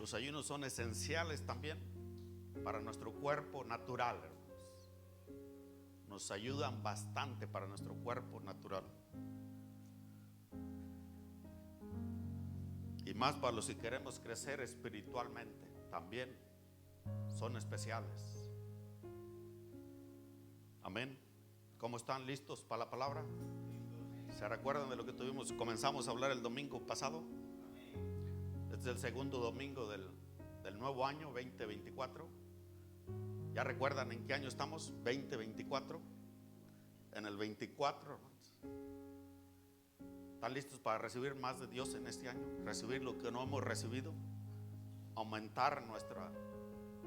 Los ayunos son esenciales también para nuestro cuerpo natural, hermanos. Nos ayudan bastante para nuestro cuerpo natural. Y más para los que queremos crecer espiritualmente, también son especiales. Amén. ¿Cómo están? ¿Listos para la palabra? ¿Se recuerdan de lo que comenzamos a hablar el domingo pasado? Este es el segundo domingo del nuevo año 2024. ¿Ya recuerdan en qué año estamos? 2024. En el 24, hermanos. ¿Están listos para recibir más de Dios en este año? Recibir lo que no hemos recibido. Aumentar nuestra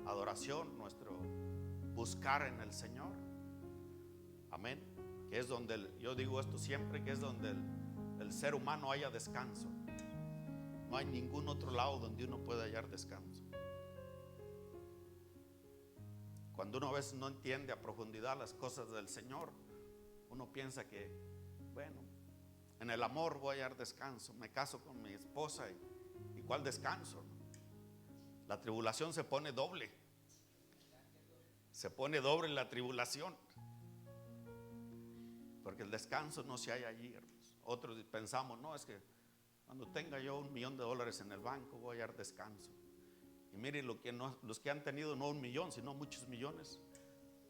adoración, nuestro buscar en el Señor. Amén. Que es donde, yo digo esto siempre, que es donde el ser humano haya descanso. No hay ningún otro lado donde uno pueda hallar descanso. Cuando uno a veces no entiende a profundidad las cosas del Señor, uno piensa que, bueno, en el amor voy a hallar descanso. Me caso con mi esposa y ¿cuál descanso? La tribulación se pone doble. Se pone doble la tribulación. Porque el descanso no se halla allí, hermanos. Otros pensamos, no, es que cuando tenga yo $1,000,000 en el banco voy a hallar descanso. Y mire, los que han tenido no 1,000,000, sino muchos millones,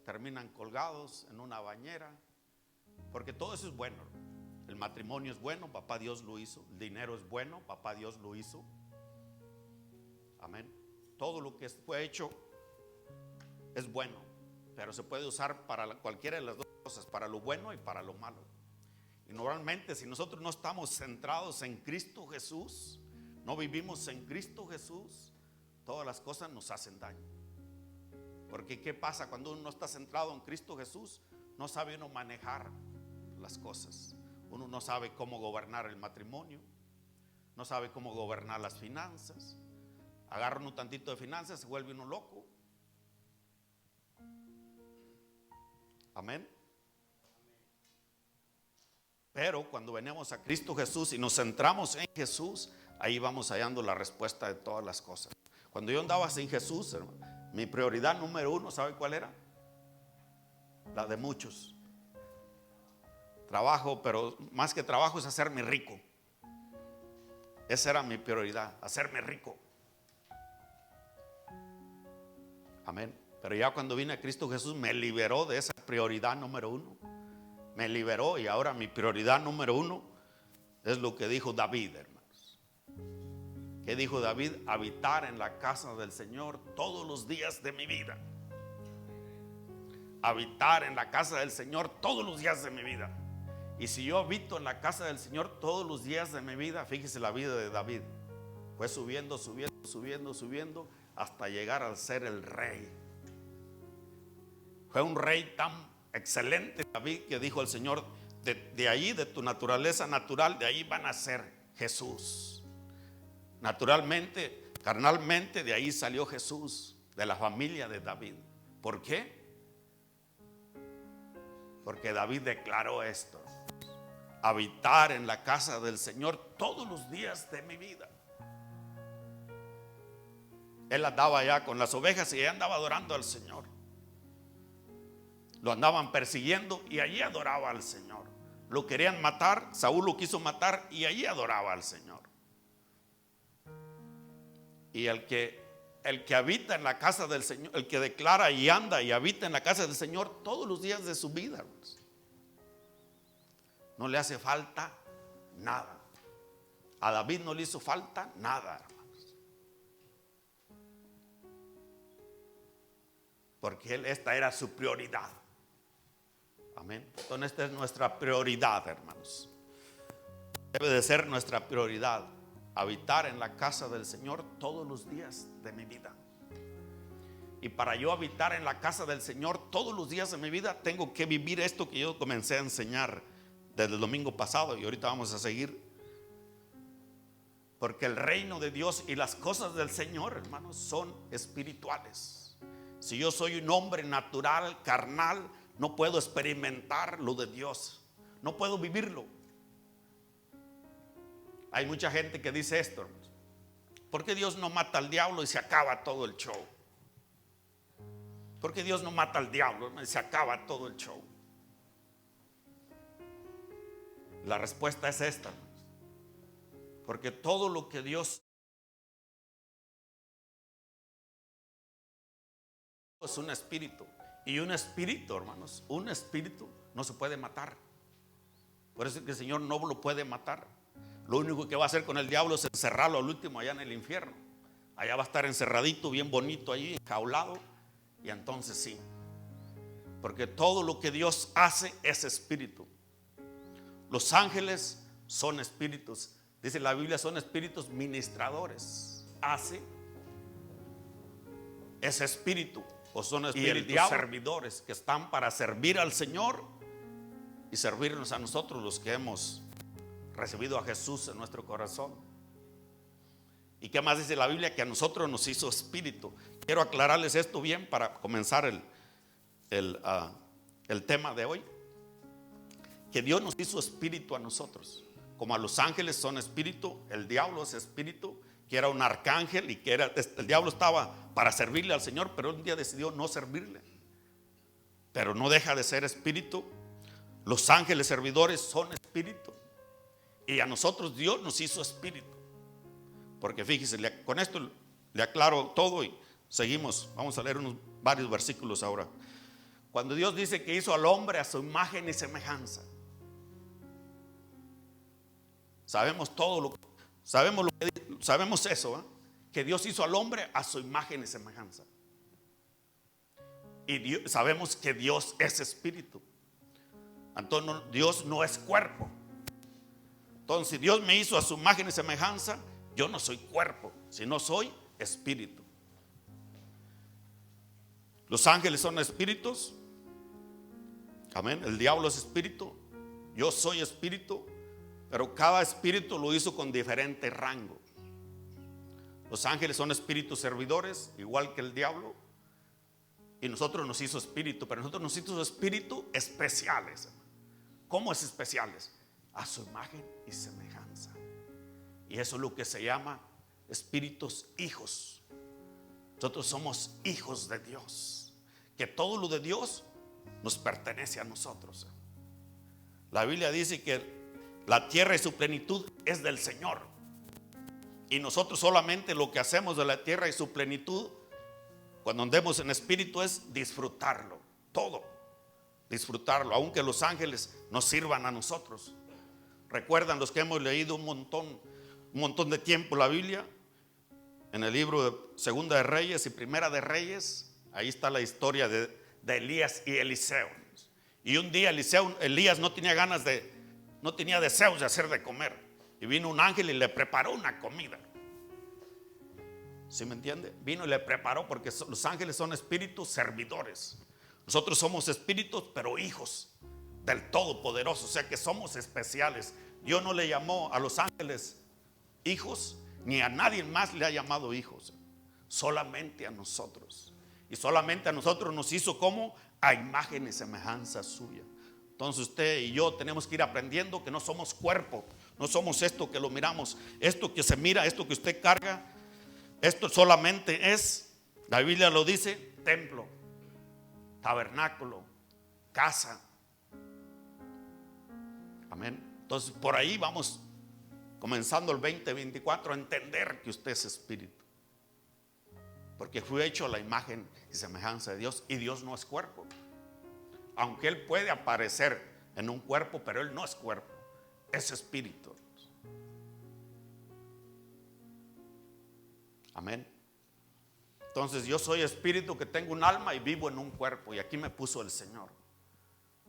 terminan colgados en una bañera. Porque todo eso es bueno. El matrimonio es bueno, papá Dios lo hizo. El dinero es bueno, papá Dios lo hizo. Amén. Todo lo que fue hecho es bueno, pero se puede usar para cualquiera de las dos cosas, para lo bueno y para lo malo. Y normalmente, si nosotros no estamos centrados en Cristo Jesús, no vivimos en Cristo Jesús, todas las cosas nos hacen daño. Porque ¿qué pasa cuando uno no está centrado en Cristo Jesús? No sabe uno manejar las cosas. Uno no sabe cómo gobernar el matrimonio, no sabe cómo gobernar las finanzas. Agarra uno tantito de finanzas, se vuelve uno loco. Amén. Pero cuando venimos a Cristo Jesús y nos centramos en Jesús, ahí vamos hallando la respuesta de todas las cosas. Cuando yo andaba sin Jesús, hermano, mi prioridad número uno, ¿sabe cuál era? La de muchos. Trabajo, pero más que trabajo es hacerme rico. Esa era mi prioridad, hacerme rico. Amén. Pero ya cuando vine a Cristo Jesús me liberó de esa prioridad número uno. Me liberó y ahora mi prioridad número uno es lo que dijo David, hermanos. ¿Qué dijo David? Habitar en la casa del Señor todos los días de mi vida. Habitar en la casa del Señor todos los días de mi vida. Y si yo habito en la casa del Señor todos los días de mi vida, fíjese la vida de David. Fue subiendo, subiendo, subiendo, subiendo hasta llegar al ser el rey. Fue un rey tan excelente, David, que dijo el Señor, de ahí, de tu naturaleza natural, de ahí van a ser Jesús. Naturalmente, carnalmente, de ahí salió Jesús, de la familia de David. ¿Por qué? Porque David declaró esto: habitar en la casa del Señor todos los días de mi vida. Él andaba allá con las ovejas y andaba adorando al Señor. Lo andaban persiguiendo y allí adoraba al Señor. Lo querían matar, Saúl lo quiso matar y allí adoraba al Señor. Y el que habita en la casa del Señor, el que declara y anda y habita en la casa del Señor todos los días de su vida, hermanos, no le hace falta nada. A David no le hizo falta nada, hermanos, porque esta era su prioridad. Amén. Entonces esta es nuestra prioridad, hermanos. Debe de ser nuestra prioridad, habitar en la casa del Señor todos los días de mi vida. Y para yo habitar en la casa del Señor todos los días de mi vida, tengo que vivir esto que yo comencé a enseñar desde el domingo pasado, y ahorita vamos a seguir. Porque el reino de Dios y las cosas del Señor, hermanos, son espirituales. Si yo soy un hombre natural, carnal, no puedo experimentar lo de Dios, no puedo vivirlo. Hay mucha gente que dice esto, hermanos: ¿Por qué Dios no mata al diablo y se acaba todo el show? ¿Por qué Dios no mata al diablo y se acaba todo el show? La respuesta es esta: porque todo lo que Dios es un espíritu, y un espíritu, hermanos, un espíritu no se puede matar. Por eso es que el Señor no lo puede matar. Lo único que va a hacer con el diablo es encerrarlo al último allá en el infierno. Allá va a estar encerradito, bien bonito allí, enjaulado. Y entonces sí, porque todo lo que Dios hace es espíritu. Los ángeles son espíritus. Dice la Biblia, son espíritus ministradores. Hace ese espíritu, o son espíritus servidores que están para servir al Señor y servirnos a nosotros, los que hemos recibido a Jesús en nuestro corazón. ¿Y qué más dice la Biblia? Que a nosotros nos hizo espíritu. Quiero aclararles esto bien para comenzar el tema de hoy. Que Dios nos hizo espíritu a nosotros. Como a los ángeles son espíritu, el diablo es espíritu, que era un arcángel y que el diablo estaba para servirle al Señor, pero un día decidió no servirle. Pero no deja de ser espíritu. Los ángeles servidores son espíritu. Y a nosotros Dios nos hizo espíritu. Porque fíjese, con esto le aclaro todo y seguimos. Vamos a leer varios versículos ahora. Cuando Dios dice que hizo al hombre a su imagen y semejanza, sabemos eso, ¿eh? Que Dios hizo al hombre a su imagen y semejanza. Y sabemos que Dios es espíritu. Entonces Dios no es cuerpo. Entonces, si Dios me hizo a su imagen y semejanza, yo no soy cuerpo, sino soy espíritu. Los ángeles son espíritus. Amén. El diablo es espíritu. Yo soy espíritu. Pero cada espíritu lo hizo con diferente rango. Los ángeles son espíritus servidores, igual que el diablo. Y nosotros nos hizo espíritu, pero nosotros nos hizo espíritu especiales. ¿Cómo es especiales? A su imagen y semejanza. Y eso es lo que se llama espíritus hijos. Nosotros somos hijos de Dios. Que todo lo de Dios nos pertenece a nosotros. La Biblia dice que la tierra y su plenitud es del Señor. Y nosotros solamente lo que hacemos de la tierra y su plenitud, cuando andemos en espíritu, es disfrutarlo. Todo. Disfrutarlo. Aunque los ángeles nos sirvan a nosotros. Recuerdan los que hemos leído un montón de tiempo la Biblia. En el libro de Segunda de Reyes y Primera de Reyes, ahí está la historia de Elías y Eliseo. Y un día Elías no tenía deseos de hacer de comer. Y vino un ángel y le preparó una comida. ¿Sí me entiende? Vino y le preparó, porque los ángeles son espíritus servidores. Nosotros somos espíritus, pero hijos del Todopoderoso. O sea que somos especiales. Dios no le llamó a los ángeles hijos, ni a nadie más le ha llamado hijos. Solamente a nosotros. Y solamente a nosotros nos hizo como a imagen y semejanza suya. Entonces usted y yo tenemos que ir aprendiendo que no somos cuerpo. No somos esto que lo miramos. Esto que se mira, esto que usted carga, esto solamente es, la Biblia lo dice, templo, tabernáculo, casa. Amén. Entonces por ahí vamos comenzando el 2024 a entender que usted es espíritu. Porque fue hecho a la imagen y semejanza de Dios, y Dios no es cuerpo. Aunque Él puede aparecer en un cuerpo, pero Él no es cuerpo, es espíritu. Amén. Entonces yo soy espíritu que tengo un alma y vivo en un cuerpo, y aquí me puso el Señor.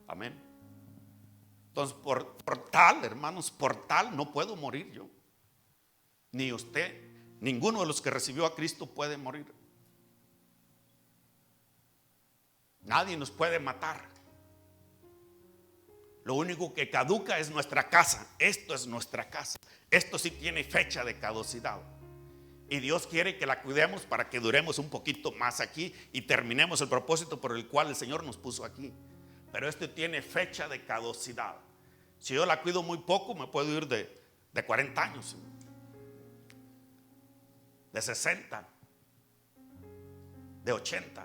Amén. Entonces por tal, hermanos, por tal no puedo morir yo. Ni usted, ninguno de los que recibió a Cristo puede morir. Nadie nos puede matar. Lo único que caduca es nuestra casa. Esto es nuestra casa. Esto sí tiene fecha de caducidad. Y Dios quiere que la cuidemos para que duremos un poquito más aquí y terminemos el propósito por el cual el Señor nos puso aquí. Pero esto tiene fecha de caducidad. Si yo la cuido muy poco, me puedo ir de 40 años. de 60, de 80.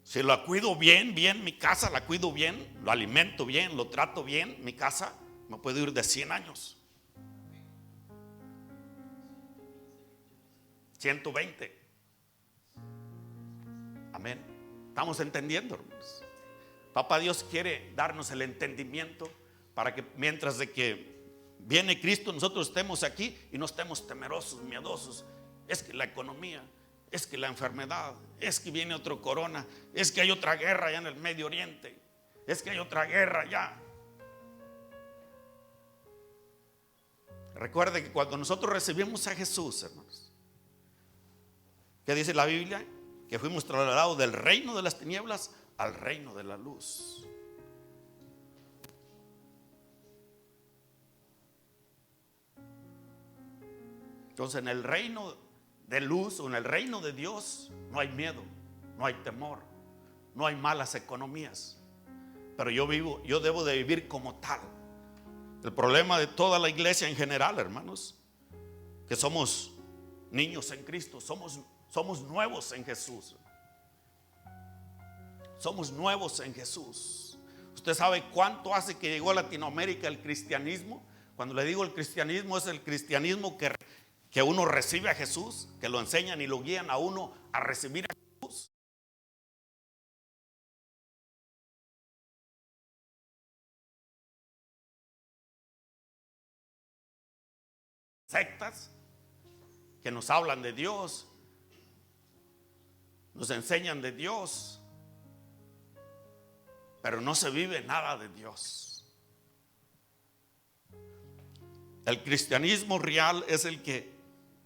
Si la cuido bien, mi casa la cuido bien, lo alimento bien, lo trato bien, mi casa me puede ir de 100 años. 120. Amén. ¿Estamos entendiendo, hermanos? Papá Dios quiere darnos el entendimiento para que mientras de que viene Cristo nosotros estemos aquí y no estemos temerosos, miedosos. Es que la economía, es que la enfermedad, es que viene otro corona, es que hay otra guerra allá en el Medio Oriente, es que hay otra guerra allá. Recuerde que cuando nosotros recibimos a Jesús, hermanos, ¿qué dice la Biblia? Que fuimos trasladados del reino de las tinieblas al reino de la luz. Entonces, en el reino de luz o en el reino de Dios no hay miedo, no hay temor, no hay malas economías. Pero yo debo de vivir como tal. El problema de toda la iglesia en general, hermanos, que somos niños en Cristo, somos nuevos en Jesús. Somos nuevos en Jesús. ¿Usted sabe cuánto hace que llegó a Latinoamérica el cristianismo? Cuando le digo el cristianismo, es el cristianismo que uno recibe a Jesús, que lo enseñan y lo guían a uno a recibir a Jesús. Sectas que nos hablan de Dios, nos enseñan de Dios, pero no se vive nada de Dios. El cristianismo real es el que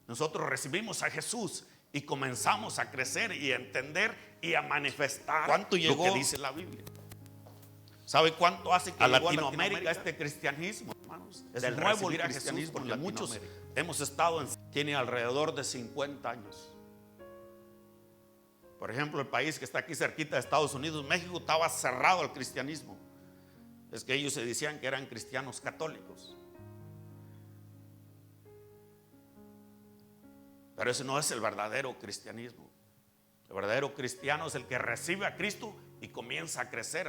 nosotros recibimos a Jesús y comenzamos a crecer y a entender y a manifestar ¿cuánto llegó lo que dice la Biblia? ¿Sabe cuánto hace que a Latinoamérica este cristianismo, hermanos? Es el nuevo cristianismo, porque muchos hemos estado tiene alrededor de 50 años. Por ejemplo, el país que está aquí cerquita de Estados Unidos, México, estaba cerrado al cristianismo. Es que ellos se decían que eran cristianos católicos. Pero ese no es el verdadero cristianismo. El verdadero cristiano es el que recibe a Cristo y comienza a crecer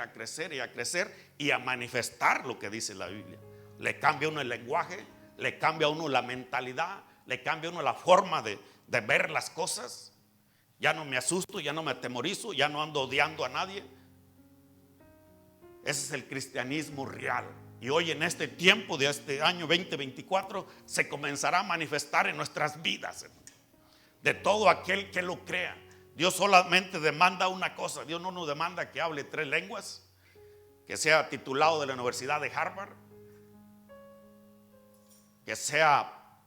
y a crecer y a manifestar lo que dice la Biblia. Le cambia a uno el lenguaje, le cambia a uno la mentalidad, le cambia a uno la forma de ver las cosas. Ya no me asusto, ya no me atemorizo, ya no ando odiando a nadie. Ese es el cristianismo real. Y hoy en este tiempo de este año 2024 se comenzará a manifestar en nuestras vidas, de todo aquel que lo crea. Dios solamente demanda una cosa. Dios no nos demanda que hable 3 lenguas, que sea titulado de la Universidad de Harvard, que sea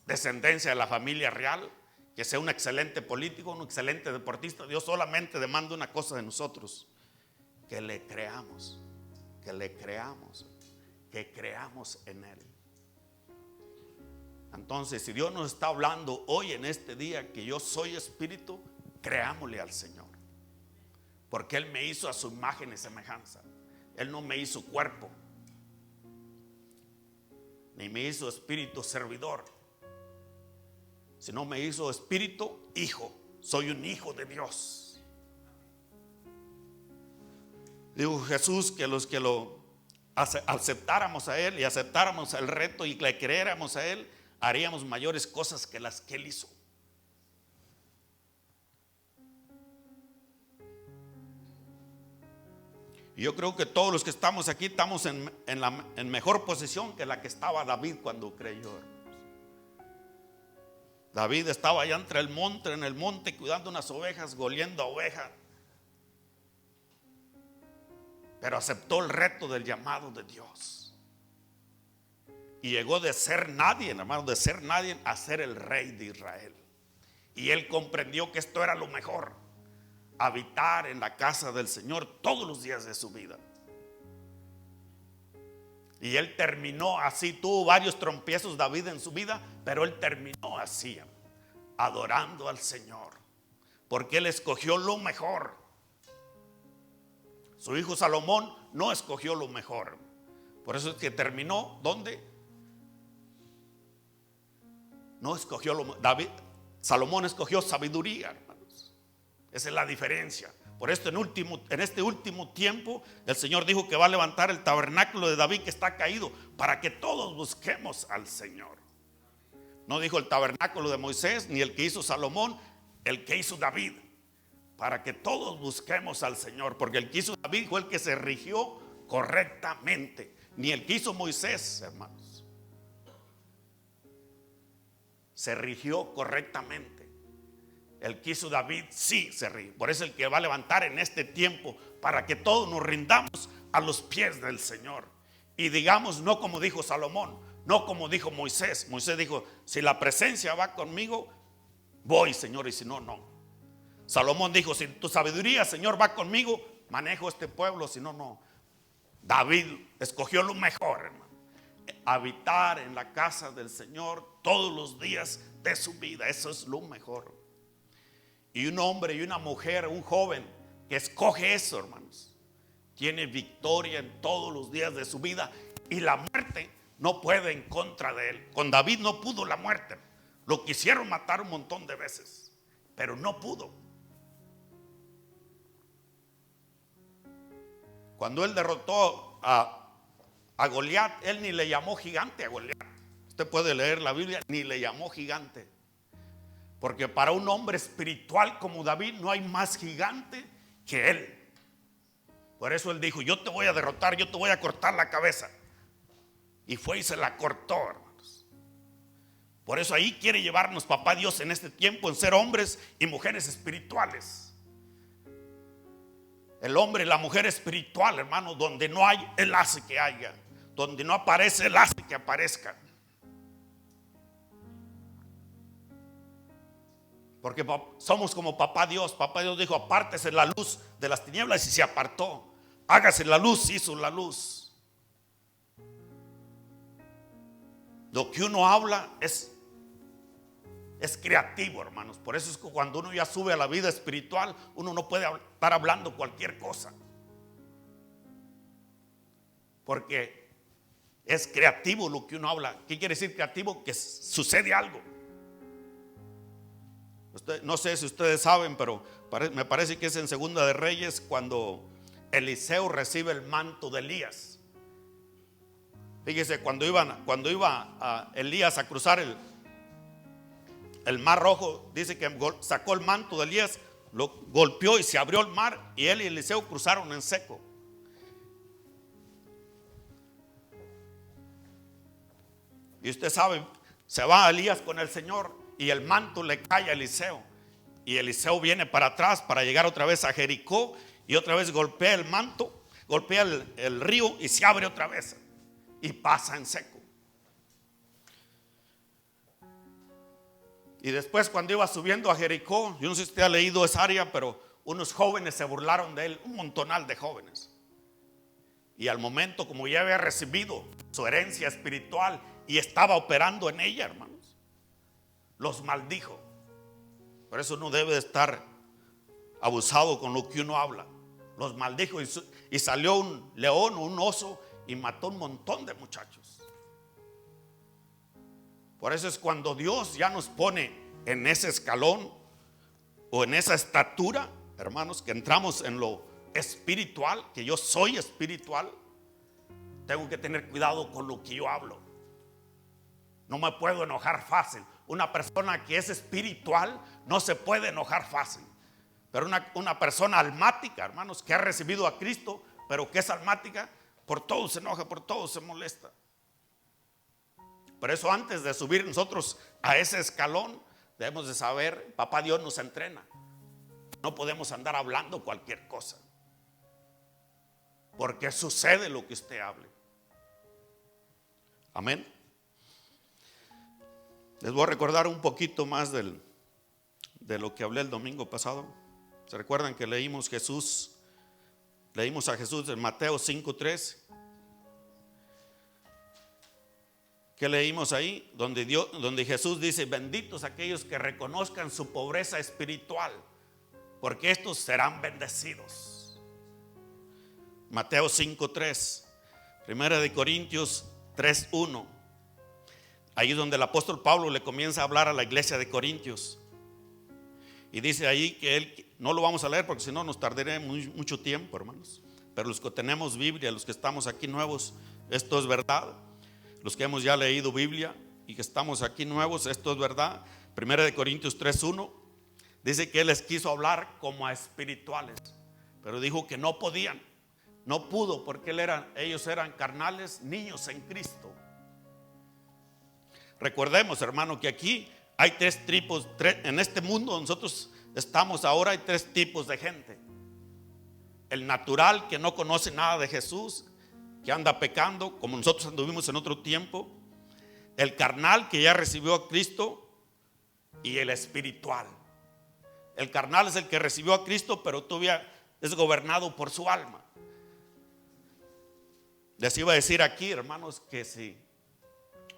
descendencia de la familia real, que sea un excelente político, un excelente deportista. Dios solamente demanda una cosa de nosotros: que le creamos, que creamos en Él. Entonces, si Dios nos está hablando hoy en este día que yo soy espíritu, creámosle al Señor, porque Él me hizo a su imagen y semejanza. Él no me hizo cuerpo, ni me hizo espíritu servidor, sino me hizo espíritu hijo. Soy un hijo de Dios. Dijo Jesús que los que lo aceptáramos a Él y aceptáramos el reto y le creyéramos a Él, haríamos mayores cosas que las que Él hizo. Y yo creo que todos los que estamos aquí estamos en mejor posición que la que estaba David cuando creyó. David estaba allá en el monte cuidando unas ovejas, goliendo a ovejas, pero aceptó el reto del llamado de Dios y llegó de ser nadie, hermano, de ser nadie a ser el rey de Israel. Y él comprendió que esto era lo mejor: habitar en la casa del Señor todos los días de su vida. Y él terminó así. Tuvo varios tropiezos David en su vida, pero él terminó así, adorando al Señor, porque él escogió lo mejor. Su hijo Salomón no escogió lo mejor. Por eso es que terminó, ¿dónde? no escogió David, Salomón escogió sabiduría, hermanos. Esa es la diferencia. Por esto en este último tiempo el Señor dijo que va a levantar el tabernáculo de David que está caído, para que todos busquemos al Señor. No dijo el tabernáculo de Moisés ni el que hizo Salomón, el que hizo David, para que todos busquemos al Señor, porque el que hizo David fue el que se rigió correctamente, ni el que hizo Moisés, hermanos, se rigió correctamente. El que hizo David sí se rigió. Por eso el que va a levantar en este tiempo, para que todos nos rindamos a los pies del Señor y digamos, no como dijo Salomón, no como dijo Moisés. Moisés dijo, si la presencia va conmigo, voy, Señor, y si no, no. Salomón dijo, si tu sabiduría, Señor, va conmigo, manejo este pueblo, si no, no. David escogió lo mejor, hermano: habitar en la casa del Señor todos los días de su vida. Eso es lo mejor. Y un hombre y una mujer, un joven que escoge eso, hermanos, tiene victoria en todos los días de su vida, y la muerte no puede en contra de él. Con David no pudo la muerte. Lo quisieron matar un montón de veces, pero no pudo. Cuando él derrotó a Goliat, él ni le llamó gigante a Goliat. Usted puede leer la Biblia, ni le llamó gigante. Porque para un hombre espiritual como David no hay más gigante que él. Por eso él dijo, yo te voy a derrotar, yo te voy a cortar la cabeza. Y fue y se la cortó, hermanos. Por eso ahí quiere llevarnos papá Dios en este tiempo, en ser hombres y mujeres espirituales. El hombre y la mujer espiritual, hermano, donde no hay, él hace que haya. Donde no aparece, él hace que aparezca. Porque somos como papá Dios. Papá Dios dijo, apártese la luz de las tinieblas, y se apartó. Hágase la luz, hizo la luz. Lo que uno habla es creativo, hermanos. Por eso es que cuando uno ya sube a la vida espiritual, uno no puede estar hablando cualquier cosa, porque es creativo lo que uno habla. ¿Qué quiere decir creativo? Que sucede algo. No sé si ustedes saben, pero me parece que es en Segunda de Reyes, cuando Eliseo recibe el manto de Elías. Fíjese, cuando iba Elías a cruzar el mar rojo, dice que sacó el manto de Elías, lo golpeó y se abrió el mar, y él y Eliseo cruzaron en seco. Y usted sabe, se va Elías con el Señor y el manto le cae a Eliseo, y Eliseo viene para atrás para llegar otra vez a Jericó, y otra vez golpea el manto, golpea el río, y se abre otra vez y pasa en seco. Y después, cuando iba subiendo a Jericó, yo no sé si usted ha leído esa área, pero unos jóvenes se burlaron de él, un montonal de jóvenes. Y al momento, como ya había recibido su herencia espiritual y estaba operando en ella, hermanos, los maldijo. Por eso uno debe de estar abusado con lo que uno habla. Los maldijo, y salió un león o un oso y mató un montón de muchachos. Por eso es cuando Dios ya nos pone en ese escalón o en esa estatura, hermanos, que entramos en lo espiritual, que yo soy espiritual, tengo que tener cuidado con lo que yo hablo. No me puedo enojar fácil. Una persona que es espiritual no se puede enojar fácil. Pero una persona almática, hermanos, que ha recibido a Cristo, pero que es almática, por todo se enoja, por todo se molesta. Por eso, antes de subir nosotros a ese escalón, debemos de saber, papá Dios nos entrena. No podemos andar hablando cualquier cosa, porque sucede lo que usted hable. Amén. Les voy a recordar un poquito más de lo que hablé el domingo pasado. ¿Se recuerdan que leímos a Jesús en Mateo 5:3? ¿Qué leímos ahí? Donde Jesús dice, benditos aquellos que reconozcan su pobreza espiritual, porque estos serán bendecidos. Mateo 5:3. Primera de Corintios 3:1. Ahí es donde el apóstol Pablo le comienza a hablar a la iglesia de Corintios. Y dice ahí que él, no lo vamos a leer porque si no nos tardaré mucho tiempo, hermanos. Pero los que tenemos Biblia, los que estamos aquí nuevos, esto es verdad. Los que hemos ya leído Biblia y que estamos aquí nuevos, esto es verdad. 1 Corintios 3:1 dice que él les quiso hablar como a espirituales, pero dijo que no podían, no pudo, porque ellos eran carnales, niños en Cristo. Recordemos, hermano, que aquí hay tres tipos, en este mundo donde nosotros estamos ahora hay tres tipos de gente. El natural, que no conoce nada de Jesús, que anda pecando como nosotros anduvimos en otro tiempo. El carnal, que ya recibió a Cristo. Y el espiritual. El carnal es el que recibió a Cristo, pero todavía es gobernado por su alma. Les iba a decir aquí, hermanos, que si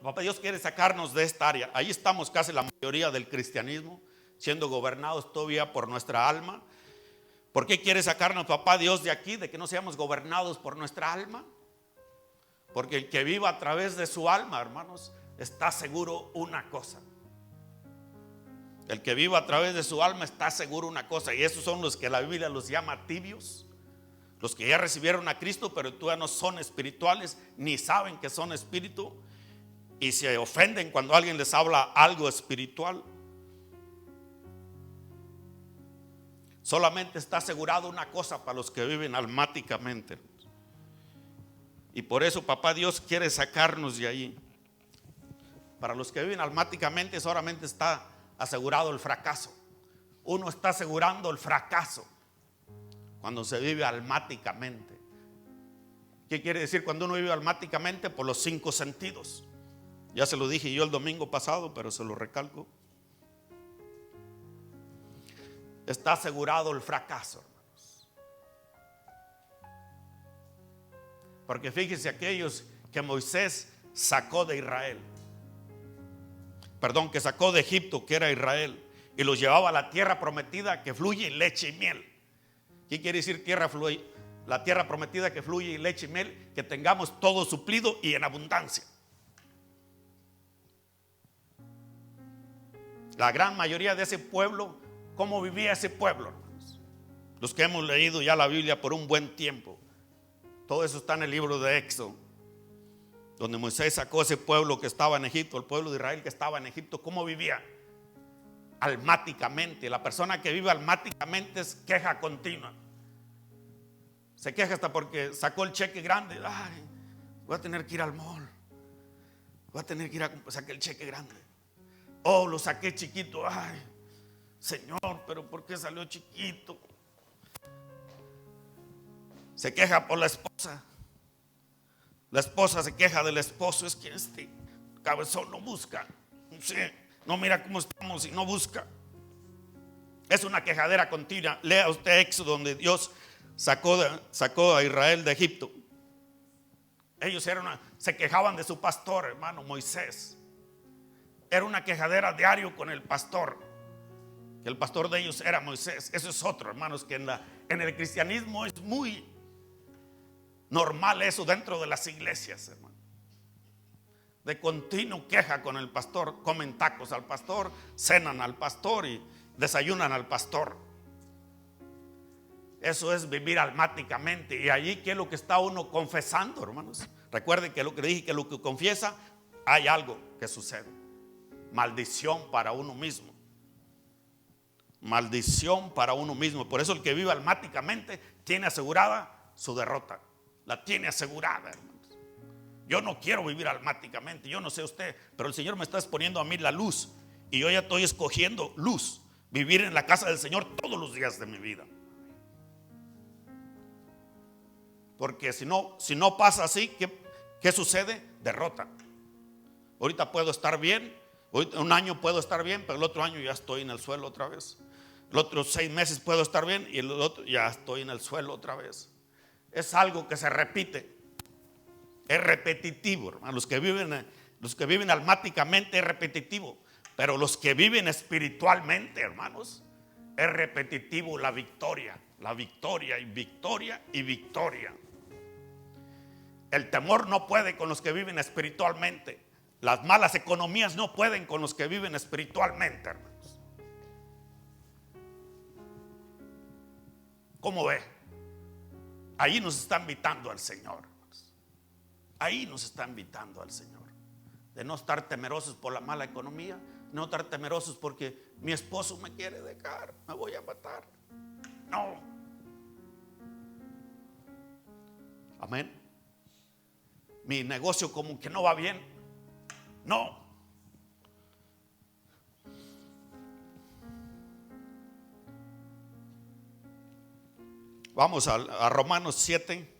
Papá Dios quiere sacarnos de esta área, ahí estamos casi la mayoría del cristianismo, siendo gobernados todavía por nuestra alma. ¿Por qué quiere sacarnos Papá Dios de aquí, de que no seamos gobernados por nuestra alma? Porque el que viva a través de su alma, hermanos, está seguro una cosa. El que viva a través de su alma está seguro una cosa, y esos son los que la Biblia los llama tibios, los que ya recibieron a Cristo pero todavía no son espirituales, ni saben que son espíritu, y se ofenden cuando alguien les habla algo espiritual. Solamente está asegurado una cosa para los que viven almáticamente, y por eso Papá Dios quiere sacarnos de ahí. Para los que viven almáticamente solamente está asegurado el fracaso. Uno está asegurando el fracaso cuando se vive almáticamente. ¿Qué quiere decir cuando uno vive almáticamente? Por los 5 sentidos. Ya se lo dije yo el domingo pasado, pero se lo recalco. Está asegurado el fracaso, hermanos. Porque fíjense, aquellos que Moisés sacó de Israel, que sacó de Egipto, que era Israel, y los llevaba a la tierra prometida que fluye leche y miel. ¿Qué quiere decir la tierra prometida que fluye leche y miel? Que tengamos todo suplido y en abundancia. La gran mayoría de ese pueblo, ¿cómo vivía ese pueblo, hermanos? Los que hemos leído ya la Biblia por un buen tiempo, todo eso está en el libro de Éxodo, donde Moisés sacó ese pueblo que estaba en Egipto, el pueblo de Israel que estaba en Egipto. ¿Cómo vivía? Almáticamente. La persona que vive almáticamente es queja continua. Se queja hasta porque sacó el cheque grande. Ay, voy a tener que ir al mall, voy a tener que ir a sacar el cheque grande. Oh, lo saqué chiquito. Ay, Señor, pero ¿por qué salió chiquito? Se queja por la esposa. La esposa se queja del esposo. Es que este cabezón no busca. No mira cómo estamos y no busca. Es una quejadera continua. Lea usted Éxodo, donde Dios sacó a Israel de Egipto. Ellos se quejaban de su pastor, hermano Moisés. Era una quejadera diario con el pastor. Que el pastor de ellos era Moisés. Eso es otro, hermanos, que en el cristianismo es muy normal eso dentro de las iglesias, hermano. De continuo queja con el pastor. Comen tacos al pastor, cenan al pastor y desayunan al pastor. Eso es vivir almáticamente. Y allí, ¿qué es lo que está uno confesando, hermanos? Recuerden que lo que dije, que lo que confiesa, hay algo que sucede. Maldición para uno mismo. Maldición para uno mismo. Por eso el que vive almáticamente tiene asegurada su derrota. La tiene asegurada, hermanos. Yo no quiero vivir almáticamente. Yo no sé usted, pero el Señor me está exponiendo a mí la luz. Y yo ya estoy escogiendo luz. Vivir en la casa del Señor todos los días de mi vida. Porque si no pasa así, ¿qué sucede? Derrota. Ahorita puedo estar bien. Un año puedo estar bien, pero el otro año ya estoy en el suelo otra vez. El otro 6 meses puedo estar bien y el otro ya estoy en el suelo otra vez. Es algo que se repite. Es repetitivo, hermano. Los que viven almáticamente es repetitivo. Pero los que viven espiritualmente, hermanos, es repetitivo la victoria. La victoria y victoria y victoria. El temor no puede con los que viven espiritualmente. Las malas economías no pueden con los que viven espiritualmente, hermanos. ¿Cómo ve? Ahí nos está invitando al Señor, hermanos. Ahí nos está invitando al Señor. De no estar temerosos por la mala economía, no estar temerosos porque mi esposo me quiere dejar, me voy a matar. No. Amén. Mi negocio como que no va bien. No. Vamos a Romanos 7.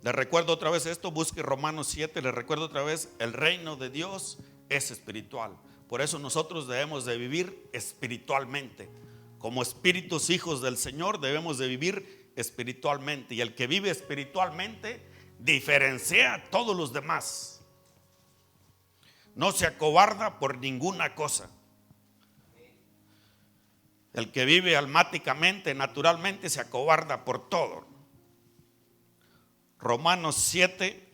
Les recuerdo otra vez esto, busque Romanos 7, les recuerdo otra vez, el reino de Dios es espiritual. Por eso nosotros debemos de vivir espiritualmente. Como espíritus hijos del Señor debemos de vivir espiritualmente. Y el que vive espiritualmente diferencia a todos los demás. No se acobarda por ninguna cosa. El que vive almáticamente, naturalmente, se acobarda por todo. Romanos 7.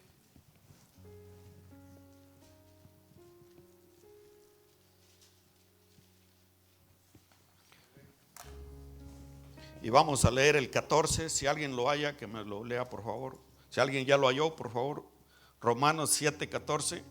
Y vamos a leer el 14. Si alguien lo haya, que me lo lea, por favor. Si alguien ya lo halló, por favor. Romanos 7, 14.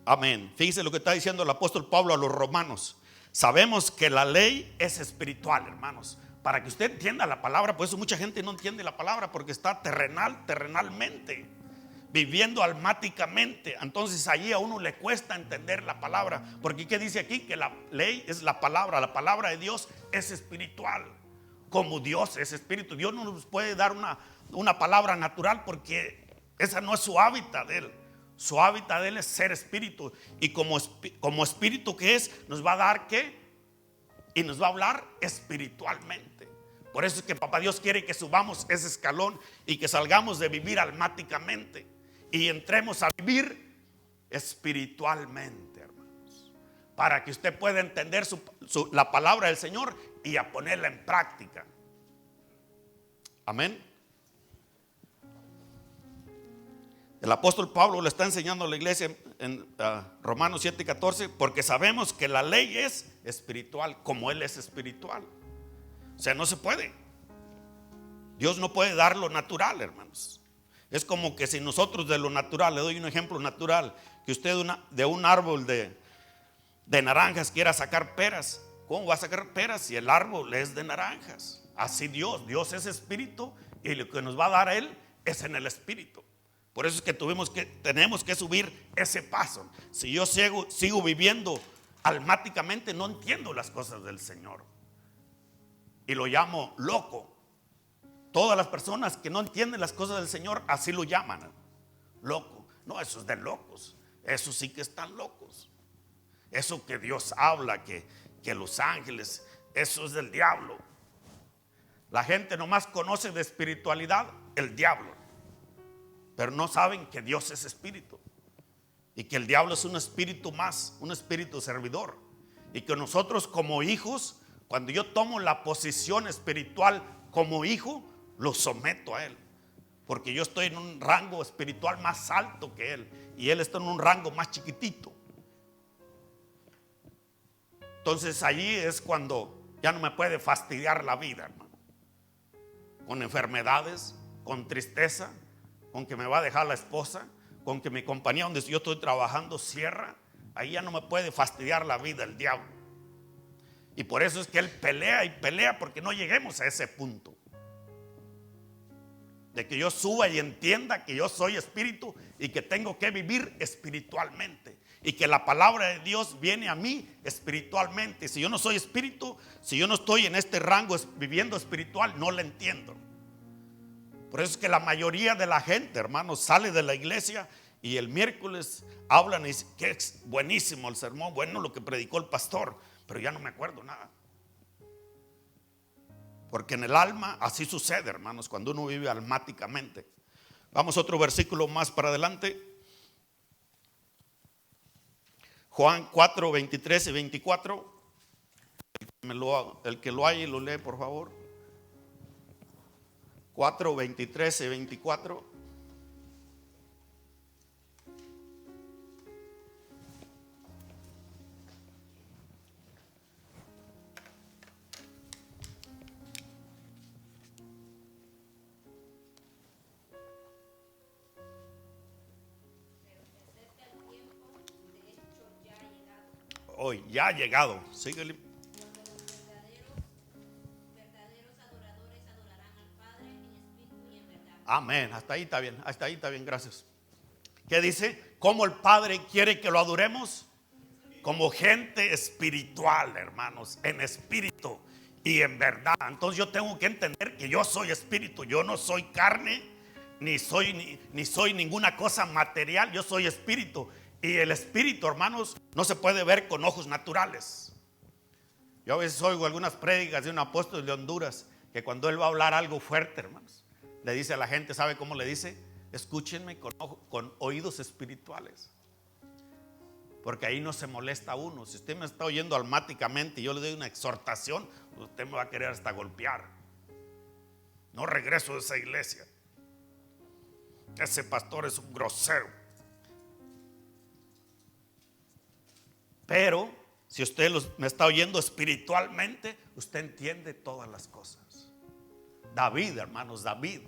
Amén. Fíjese lo que está diciendo el apóstol Pablo a los romanos. Sabemos que la ley es espiritual, hermanos. Para que usted entienda la palabra, por eso mucha gente no entiende la palabra, porque está terrenalmente, viviendo almáticamente. Entonces allí a uno le cuesta entender la palabra. Porque ¿qué dice aquí? Que la ley es la palabra de Dios es espiritual. Como Dios es espíritu, Dios no nos puede dar una palabra natural, porque esa no es su hábitat de Él. Su hábitat de Él es ser espíritu. Y como espíritu que es, nos va a dar ¿qué? Y nos va a hablar espiritualmente. Por eso es que papá Dios quiere que subamos ese escalón y que salgamos de vivir almáticamente y entremos a vivir espiritualmente, hermanos, para que usted pueda entender la palabra del Señor y a ponerla en práctica. Amén. El apóstol Pablo le está enseñando a la iglesia en Romanos 7, 14, porque sabemos que la ley es espiritual, como Él es espiritual. O sea, no se puede. Dios no puede dar lo natural, hermanos. Es como que si nosotros de lo natural, le doy un ejemplo natural, que usted de un árbol de naranjas quiera sacar peras. ¿Cómo va a sacar peras si el árbol es de naranjas? Así Dios es espíritu, y lo que nos va a dar a Él es en el espíritu. Por eso es que tenemos que subir ese paso. Si yo sigo viviendo almáticamente, no entiendo las cosas del Señor. Y lo llamo loco. Todas las personas que no entienden las cosas del Señor así lo llaman. Loco. No, eso es de locos. Eso sí que están locos. Eso que Dios habla, que los ángeles, eso es del diablo. La gente nomás conoce de espiritualidad el diablo, pero no saben que Dios es espíritu y que el diablo es un espíritu más, un espíritu servidor, y que nosotros como hijos, cuando yo tomo la posición espiritual como hijo, lo someto a Él, porque yo estoy en un rango espiritual más alto que Él y Él está en un rango más chiquitito. Entonces allí es cuando ya no me puede fastidiar la vida, hermano, con enfermedades, con tristeza, con que me va a dejar la esposa, con que mi compañía donde yo estoy trabajando cierra. Ahí ya no me puede fastidiar la vida el diablo. Y por eso es que él pelea y pelea, porque no lleguemos a ese punto de que yo suba y entienda que yo soy espíritu y que tengo que vivir espiritualmente, y que la palabra de Dios viene a mí espiritualmente. Si yo no soy espíritu, si yo no estoy en este rango viviendo espiritual, no la entiendo. Por eso es que la mayoría de la gente, hermanos, sale de la iglesia y el miércoles hablan y dicen que es buenísimo el sermón, bueno lo que predicó el pastor, pero ya no me acuerdo nada. Porque en el alma así sucede, hermanos, cuando uno vive almáticamente. Vamos a otro versículo más para adelante. Juan 4, 23 y 24. El que lo haya y lo lee, por favor. 4, 23 y 24. Hoy ya ha llegado. Síguele. Cuando los verdaderos adoradores adorarán al Padre en espíritu y en verdad. Amén. Hasta ahí está bien. Hasta ahí está bien. Gracias. ¿Qué dice? ¿Cómo el Padre quiere que lo adoremos? Como gente espiritual, hermanos, en espíritu y en verdad. Entonces yo tengo que entender que yo soy espíritu. Yo no soy carne, ni soy ninguna cosa material. Yo soy espíritu. Y el espíritu, hermanos, no se puede ver con ojos naturales. Yo a veces oigo algunas prédicas de un apóstol de Honduras que cuando él va a hablar algo fuerte, hermanos, le dice a la gente, ¿sabe cómo le dice? Escúchenme con oídos espirituales. Porque ahí no se molesta uno. Si usted me está oyendo almáticamente y yo le doy una exhortación, usted me va a querer hasta golpear. No regreso de esa iglesia. Ese pastor es un grosero. Pero si usted me está oyendo espiritualmente, usted entiende todas las cosas. David, hermanos, David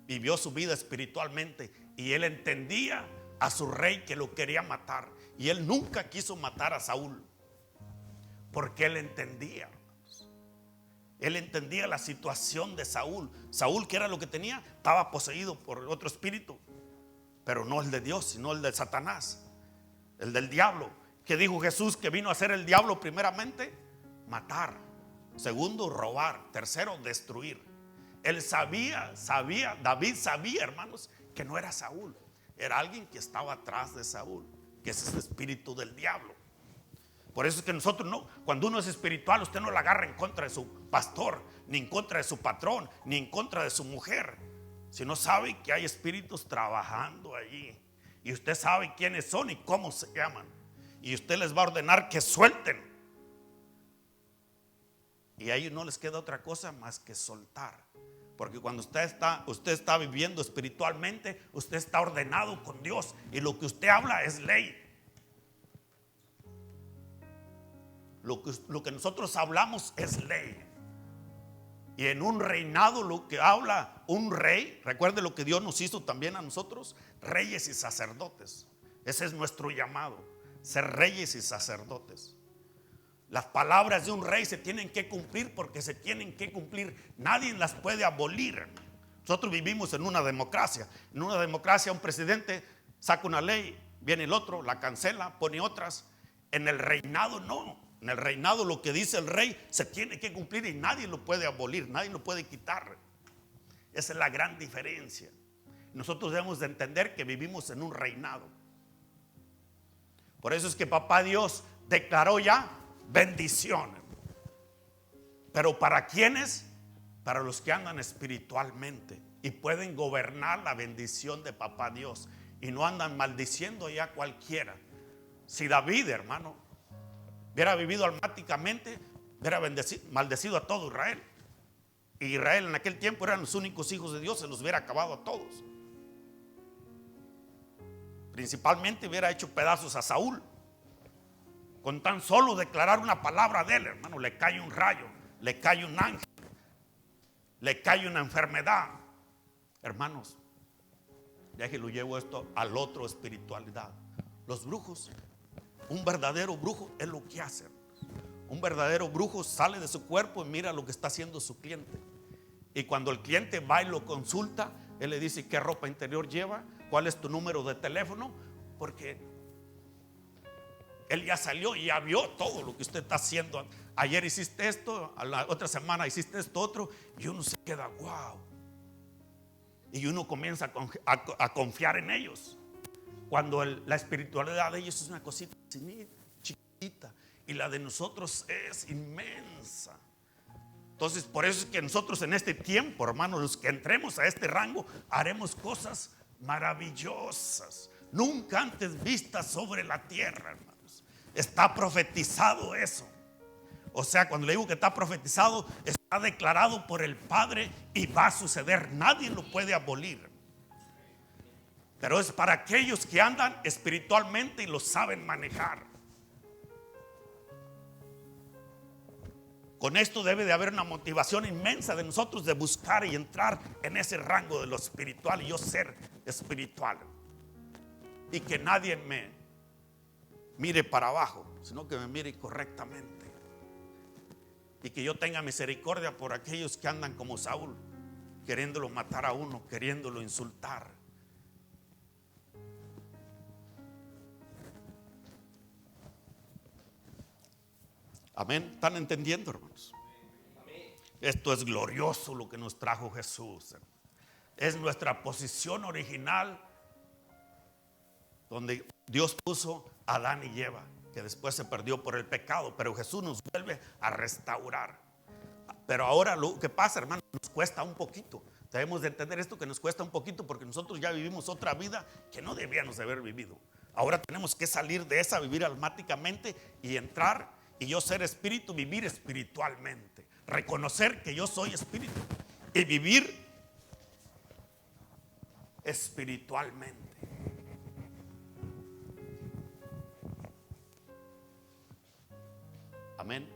vivió su vida espiritualmente y él entendía a su rey que lo quería matar. Y él nunca quiso matar a Saúl, porque él entendía, hermanos. Él entendía la situación de Saúl. Saúl, ¿qué era lo que tenía? Estaba poseído por otro espíritu, pero no el de Dios, sino el de Satanás, el del diablo. ¿Qué dijo Jesús? Que vino a hacer el diablo primeramente, matar. Segundo, robar. Tercero, destruir. Él David sabía, hermanos, que no era Saúl. Era alguien que estaba atrás de Saúl, que es el espíritu del diablo. Por eso es que nosotros no, cuando uno es espiritual, usted no la agarra en contra de su pastor, ni en contra de su patrón, ni en contra de su mujer, sino sabe que hay espíritus trabajando allí. Y usted sabe quiénes son y cómo se llaman. Y usted les va a ordenar que suelten. Y a ellos no les queda otra cosa más que soltar. Porque cuando usted está viviendo espiritualmente, usted está ordenado con Dios. Y lo que usted habla es ley. Lo que nosotros hablamos es ley. Y en un reinado lo que habla un rey, recuerde lo que Dios nos hizo también a nosotros, reyes y sacerdotes. Ese es nuestro llamado. Ser reyes y sacerdotes. Las palabras de un rey se tienen que cumplir porque se tienen que cumplir. Nadie las puede abolir. Nosotros vivimos en una democracia. En una democracia un presidente saca una ley, viene el otro, la cancela, pone otras. En el reinado no. En el reinado lo que dice el rey se tiene que cumplir y nadie lo puede abolir, nadie lo puede quitar. Esa es la gran diferencia. Nosotros debemos de entender que vivimos en un reinado. Por eso es que papá Dios declaró ya bendición. Pero ¿para quiénes? Para los que andan espiritualmente y pueden gobernar la bendición de papá Dios y no andan maldiciendo ya cualquiera. Si David, hermano, hubiera vivido almáticamente, hubiera maldecido a todo Israel. Y Israel en aquel tiempo eran los únicos hijos de Dios, se los hubiera acabado a todos. Principalmente hubiera hecho pedazos a Saúl. Con tan solo declarar una palabra de él, hermano, le cae un rayo, le cae un ángel, le cae una enfermedad. Hermanos, ya que lo llevo esto al otro espiritualidad. Los brujos, un verdadero brujo es lo que hace. Un verdadero brujo sale de su cuerpo y mira lo que está haciendo su cliente. Y cuando el cliente va y lo consulta, él le dice qué ropa interior lleva, cuál es tu número de teléfono, porque él ya salió y ya vio todo lo que usted está haciendo. Ayer hiciste esto, a la otra semana hiciste esto otro, y uno se queda wow. Y uno comienza a confiar en ellos. Cuando la espiritualidad de ellos es una cosita chiquita y la de nosotros es inmensa. Entonces por eso es que nosotros en este tiempo, hermanos, los que entremos a este rango, haremos cosas maravillosas, nunca antes vistas sobre la tierra, hermanos. Está profetizado eso. O sea, cuando le digo que está profetizado, está declarado por el Padre y va a suceder. Nadie lo puede abolir. Pero es para aquellos que andan espiritualmente y lo saben manejar. Con esto debe de haber una motivación inmensa de nosotros de buscar y entrar en ese rango de lo espiritual y yo ser espiritual. Y que nadie me mire para abajo, sino que me mire correctamente. Y que yo tenga misericordia por aquellos que andan como Saúl, queriéndolo matar a uno, queriéndolo insultar. Amén. ¿Están entendiendo, hermanos? Esto es glorioso lo que nos trajo Jesús. Es nuestra posición original donde Dios puso a Adán y Eva, que después se perdió por el pecado, pero Jesús nos vuelve a restaurar. Pero ahora lo que pasa, hermanos, nos cuesta un poquito. Debemos de entender esto, que nos cuesta un poquito, porque nosotros ya vivimos otra vida que no debíamos de haber vivido. Ahora tenemos que salir de esa, vivir almáticamente y entrar, y yo ser espíritu, vivir espiritualmente. Reconocer que yo soy espíritu y vivir espiritualmente. Amén.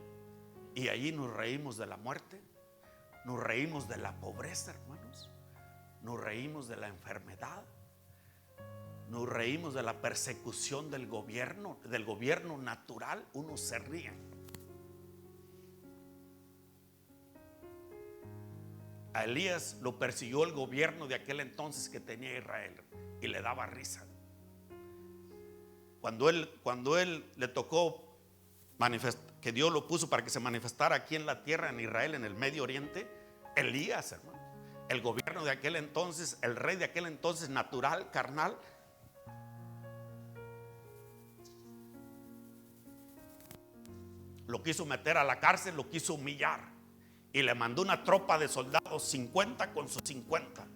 Y allí nos reímos de la muerte, nos reímos de la pobreza, hermanos, nos reímos de la enfermedad, nos reímos de la persecución del gobierno natural. Uno se ríe. A Elías lo persiguió el gobierno de aquel entonces que tenía Israel y le daba risa. Cuando él le tocó que Dios lo puso para que se manifestara aquí en la tierra, en Israel, en el Medio Oriente, Elías, hermano, el gobierno de aquel entonces, el rey de aquel entonces natural, carnal, lo quiso meter a la cárcel, lo quiso humillar y le mandó una tropa de soldados, 50 con sus 50.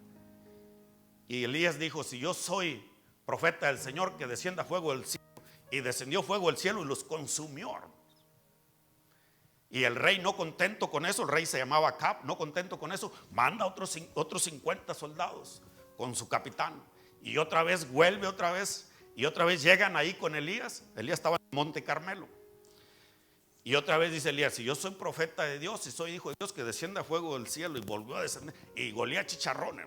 Y Elías dijo: si yo soy profeta del Señor, que descienda fuego del cielo. Y descendió fuego del cielo y los consumió. Y el rey, no contento con eso, el rey se llamaba Acab, no contento con eso, manda otros 50 soldados con su capitán. Y otra vez vuelve y otra vez llegan ahí con Elías. Elías estaba en el Monte Carmelo. Y otra vez dice Elías: si yo soy profeta de Dios, si soy hijo de Dios, que descienda fuego del cielo. Y volvió a descender y golía chicharrones.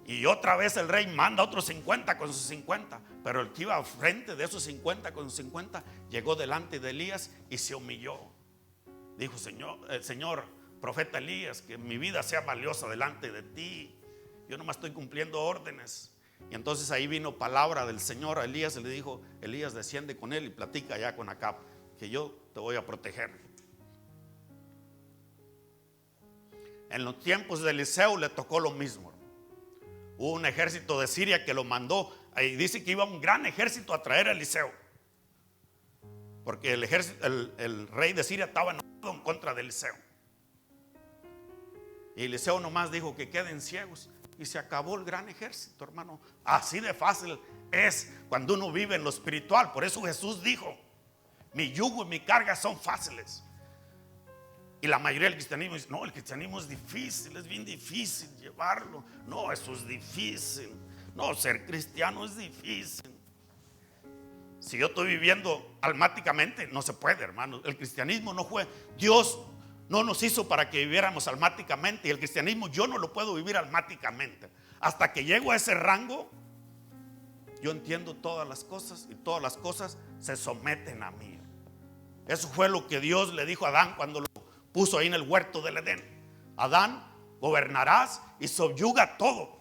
Y otra vez el rey manda otros 50 con sus 50. Pero el que iba al frente de esos 50 con sus 50 llegó delante de Elías y se humilló. Dijo: Señor profeta Elías, que mi vida sea valiosa delante de ti. Yo nomás estoy cumpliendo órdenes. Y entonces ahí vino palabra del Señor a Elías y le dijo: Elías, desciende con él y platica allá con Acab, que yo te voy a proteger. En los tiempos de Eliseo le tocó lo mismo. Hubo un ejército de Siria que lo mandó. Ahí dice que iba un gran ejército a traer a Eliseo, porque el rey de Siria estaba enojado en contra de Eliseo. Y Eliseo nomás dijo: que queden ciegos. Y se acabó el gran ejército, hermano. Así de fácil es cuando uno vive en lo espiritual. Por eso Jesús dijo: mi yugo y mi carga son fáciles. Y la mayoría del cristianismo dice: no, el cristianismo es difícil, es bien difícil llevarlo. No, eso es difícil. No, ser cristiano es difícil. Si yo estoy viviendo almáticamente, no se puede, hermano. El cristianismo no fue, Dios no nos hizo para que viviéramos almáticamente. Y el cristianismo yo no lo puedo vivir almáticamente. Hasta que llego a ese rango, yo entiendo todas las cosas y todas las cosas se someten a mí. Eso fue lo que Dios le dijo a Adán cuando lo puso ahí en el huerto del Edén. Adán, gobernarás y subyuga todo.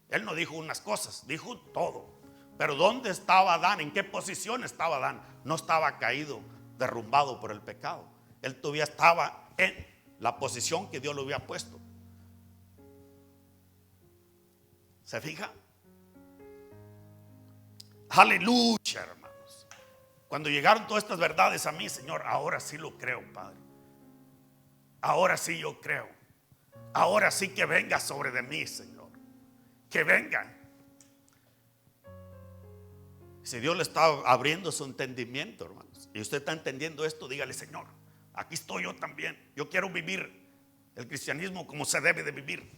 Él no dijo unas cosas, dijo todo. Pero ¿dónde estaba Adán? ¿En qué posición estaba Adán? No estaba caído, derrumbado por el pecado. Él todavía estaba en la posición que Dios lo había puesto. ¿Se fija? Aleluya, hermanos. Cuando llegaron todas estas verdades a mí, Señor, ahora sí lo creo, Padre. Ahora sí yo creo. Ahora sí que venga sobre de mí, Señor. Que vengan. Si Dios le está abriendo su entendimiento, hermanos, y usted está entendiendo esto, dígale: Señor, aquí estoy yo también. Yo quiero vivir el cristianismo como se debe de vivir.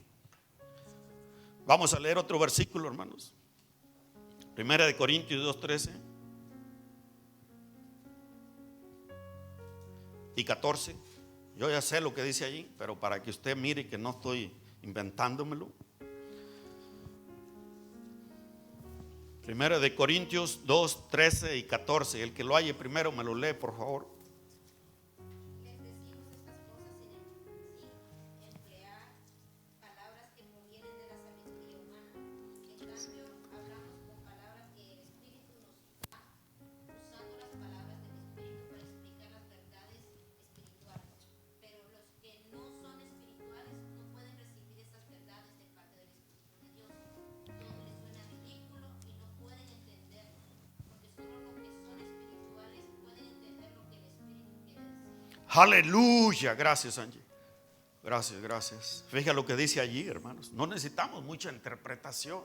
Vamos a leer otro versículo, hermanos. Primera de Corintios 2:13 y 14. Yo ya sé lo que dice allí, pero para que usted mire que no estoy inventándomelo. Primera de Corintios 2:13 y 14. El que lo halle primero me lo lee, por favor. Les decimos estas cosas sin emplear palabras que provienen de la sabiduría humana. En cambio, hablamos con palabras que el Espíritu nos da, usando las palabras del Espíritu para explicar las verdades espirituales. Pero los que no son espirituales no pueden recibir estas verdades de parte del Espíritu de Dios. Todo les suena ridículo y no pueden entenderlo, porque solo los que son espirituales pueden entender lo que el Espíritu quiere decir. Aleluya, gracias, Angie. Gracias. Fíjate lo que dice allí, hermanos. No necesitamos mucha interpretación.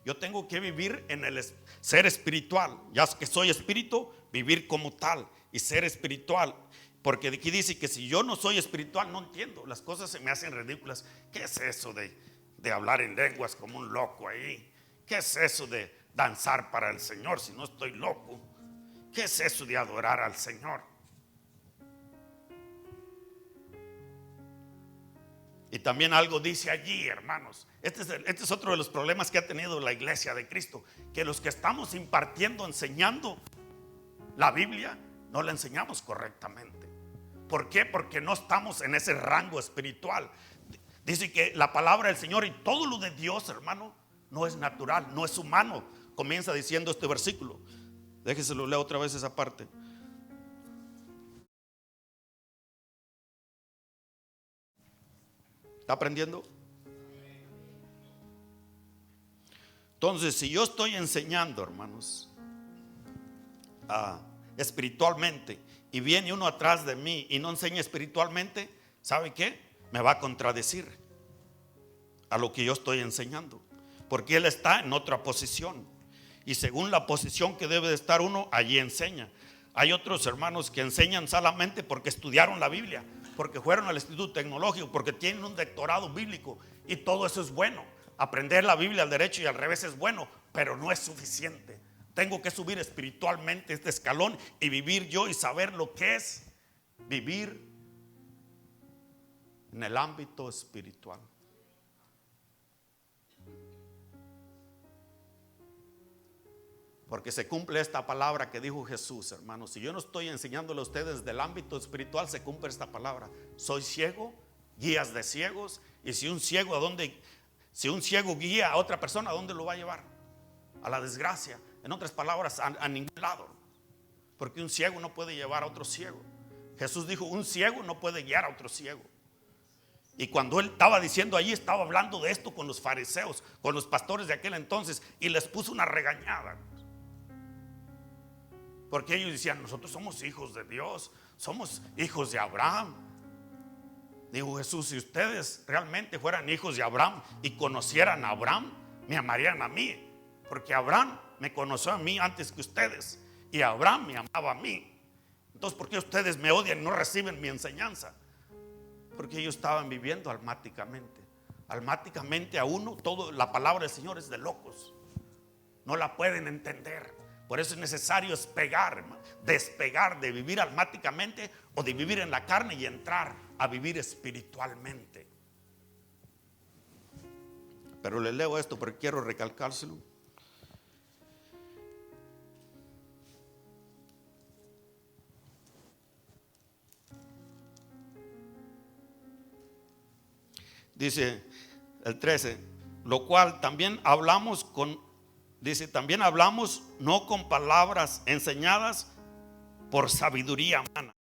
Yo tengo que vivir en el ser espiritual. Ya que soy espíritu, vivir como tal y ser espiritual. Porque aquí dice que si yo no soy espiritual, no entiendo. Las cosas se me hacen ridículas. ¿Qué es eso de hablar en lenguas como un loco ahí? ¿Qué es eso de danzar para el Señor si no estoy loco? ¿Qué es eso de adorar al Señor? Y también algo dice allí, hermanos. Este es otro de los problemas que ha tenido la iglesia de Cristo, que los que estamos impartiendo, enseñando la Biblia, no la enseñamos correctamente. ¿Por qué? Porque no estamos en ese rango espiritual. Dice que la palabra del Señor y todo lo de Dios, hermano, no es natural, no es humano. Comienza diciendo este versículo. Déjese lo leo otra vez esa parte. ¿Está aprendiendo? Entonces, si yo estoy enseñando, hermanos, espiritualmente, y viene uno atrás de mí y no enseña espiritualmente, ¿sabe qué? Me va a contradecir a lo que yo estoy enseñando, porque él está en otra posición, y según la posición que debe de estar uno, allí enseña. Hay otros hermanos que enseñan solamente porque estudiaron la Biblia, porque fueron al instituto tecnológico, porque tienen un doctorado bíblico, y todo eso es bueno. Aprender la Biblia al derecho y al revés es bueno, pero no es suficiente. Tengo que subir espiritualmente este escalón y vivir yo y saber lo que es vivir en el ámbito espiritual. Porque se cumple esta palabra que dijo Jesús, hermanos. Si yo no estoy enseñándole a ustedes del ámbito espiritual, se cumple esta palabra. Soy ciego, guías de ciegos. Y si un ciego guía a otra persona, ¿a dónde lo va a llevar? A la desgracia. En otras palabras, a ningún lado. Porque un ciego no puede llevar a otro ciego. Jesús dijo: un ciego no puede guiar a otro ciego. Y cuando él estaba diciendo allí, estaba hablando de esto con los fariseos, con los pastores de aquel entonces, y les puso una regañada. Porque ellos decían: nosotros somos hijos de Dios, somos hijos de Abraham. Dijo Jesús: si ustedes realmente fueran hijos de Abraham y conocieran a Abraham, me amarían a mí, porque Abraham me conoció a mí antes que ustedes, y Abraham me amaba a mí. Entonces, ¿por qué ustedes me odian y no reciben mi enseñanza? Porque ellos estaban viviendo almáticamente. Almáticamente a uno, la palabra del Señor es de locos. No la pueden entender. Por eso es necesario despegar de vivir almáticamente o de vivir en la carne y entrar a vivir espiritualmente. Pero le leo esto porque quiero recalcárselo. Dice el 13, lo cual también hablamos también hablamos no con palabras enseñadas por sabiduría humana,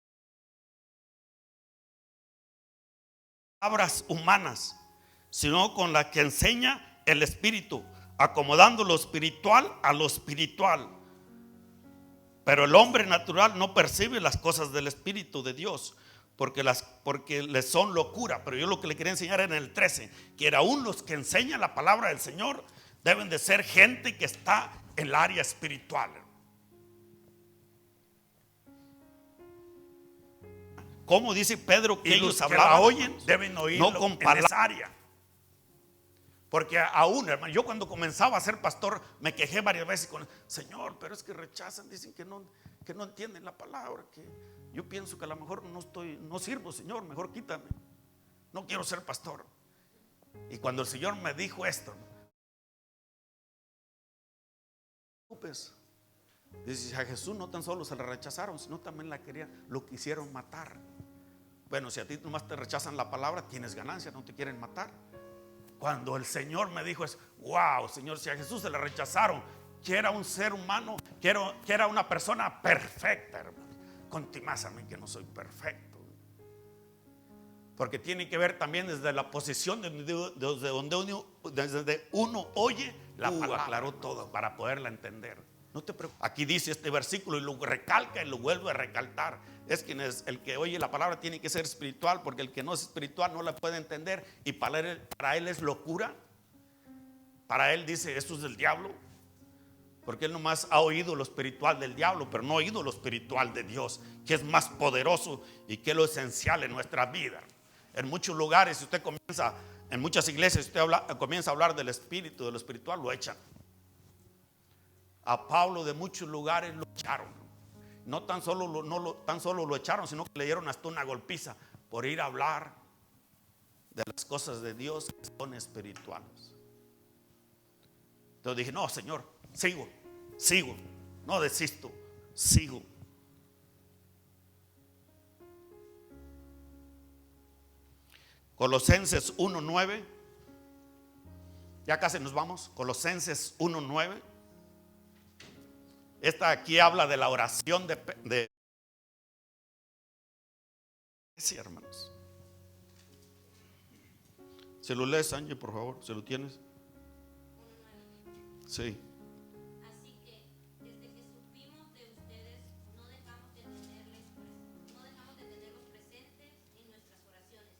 palabras humanas, sino con la que enseña el Espíritu, acomodando lo espiritual a lo espiritual. Pero el hombre natural no percibe las cosas del Espíritu de Dios, porque les son locura. Pero yo lo que le quería enseñar en el 13, que aún los que enseñan la palabra del Señor deben de ser gente que está en el área espiritual. ¿Cómo dice Pedro que Y ellos los que la hablaban? oyen deben oírlo No con en palabras. esa área. Porque aún, hermano, yo cuando comenzaba a ser pastor me quejé varias veces con Señor, pero es que rechazan, dicen que no entienden la palabra, que yo pienso que a lo mejor no sirvo, Señor, mejor quítame. No quiero ser pastor. Y cuando el Señor me dijo esto, dice, a Jesús no tan solo se le rechazaron, sino también lo quisieron matar. Bueno, si a ti nomás te rechazan la palabra, tienes ganancia, no te quieren matar. Cuando el Señor me dijo es, wow, Señor, si a Jesús se le rechazaron, que era un ser humano, que era una persona perfecta, hermano. Contimás a mí que no soy perfecto. Porque tiene que ver también desde la posición desde uno oye la palabra. Aclaró todo para poderla entender. No te preocupes. Aquí dice este versículo y lo recalca y lo vuelve a recalcar. Es quien es el que oye la palabra tiene que ser espiritual, porque el que no es espiritual no la puede entender y para él es locura. Para él dice esto es del diablo, porque él nomás ha oído lo espiritual del diablo, pero no ha oído lo espiritual de Dios, que es más poderoso y que es lo esencial en nuestra vida. En muchos lugares, si usted comienza, en muchas iglesias, si usted comienza a hablar del espíritu, de lo espiritual, lo echan. A Pablo de muchos lugares lo echaron. No tan solo lo echaron, sino que le dieron hasta una golpiza por ir a hablar de las cosas de Dios que son espirituales. Entonces dije, no, Señor, sigo, no desisto, sigo. Colosenses 1:9. Ya casi nos vamos. Colosenses 1:9. Esta aquí habla de la oración sí, hermanos. ¿Se lo lees, Angie, por favor? ¿Se lo tienes? Sí. Así que desde que supimos de ustedes no dejamos de tenerlos presentes en nuestras oraciones.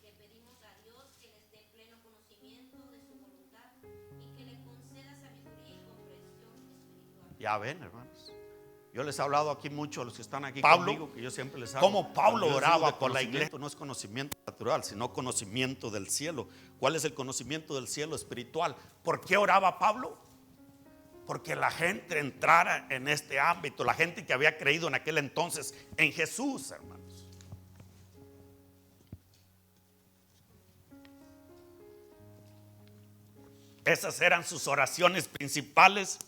Le pedimos a Dios que les dé pleno conocimiento de su voluntad y que le conceda sabiduría y comprensión espiritual. Ya ven, hermanos. Yo les he hablado aquí mucho a los que están aquí Pablo, conmigo, que yo siempre les hablo. como Pablo oraba por la iglesia. No es conocimiento natural, sino conocimiento del cielo. ¿Cuál es el conocimiento del cielo espiritual? ¿Por qué oraba Pablo? Porque la gente entrara en este ámbito, la gente que había creído en aquel entonces en Jesús, hermanos. Esas eran sus oraciones principales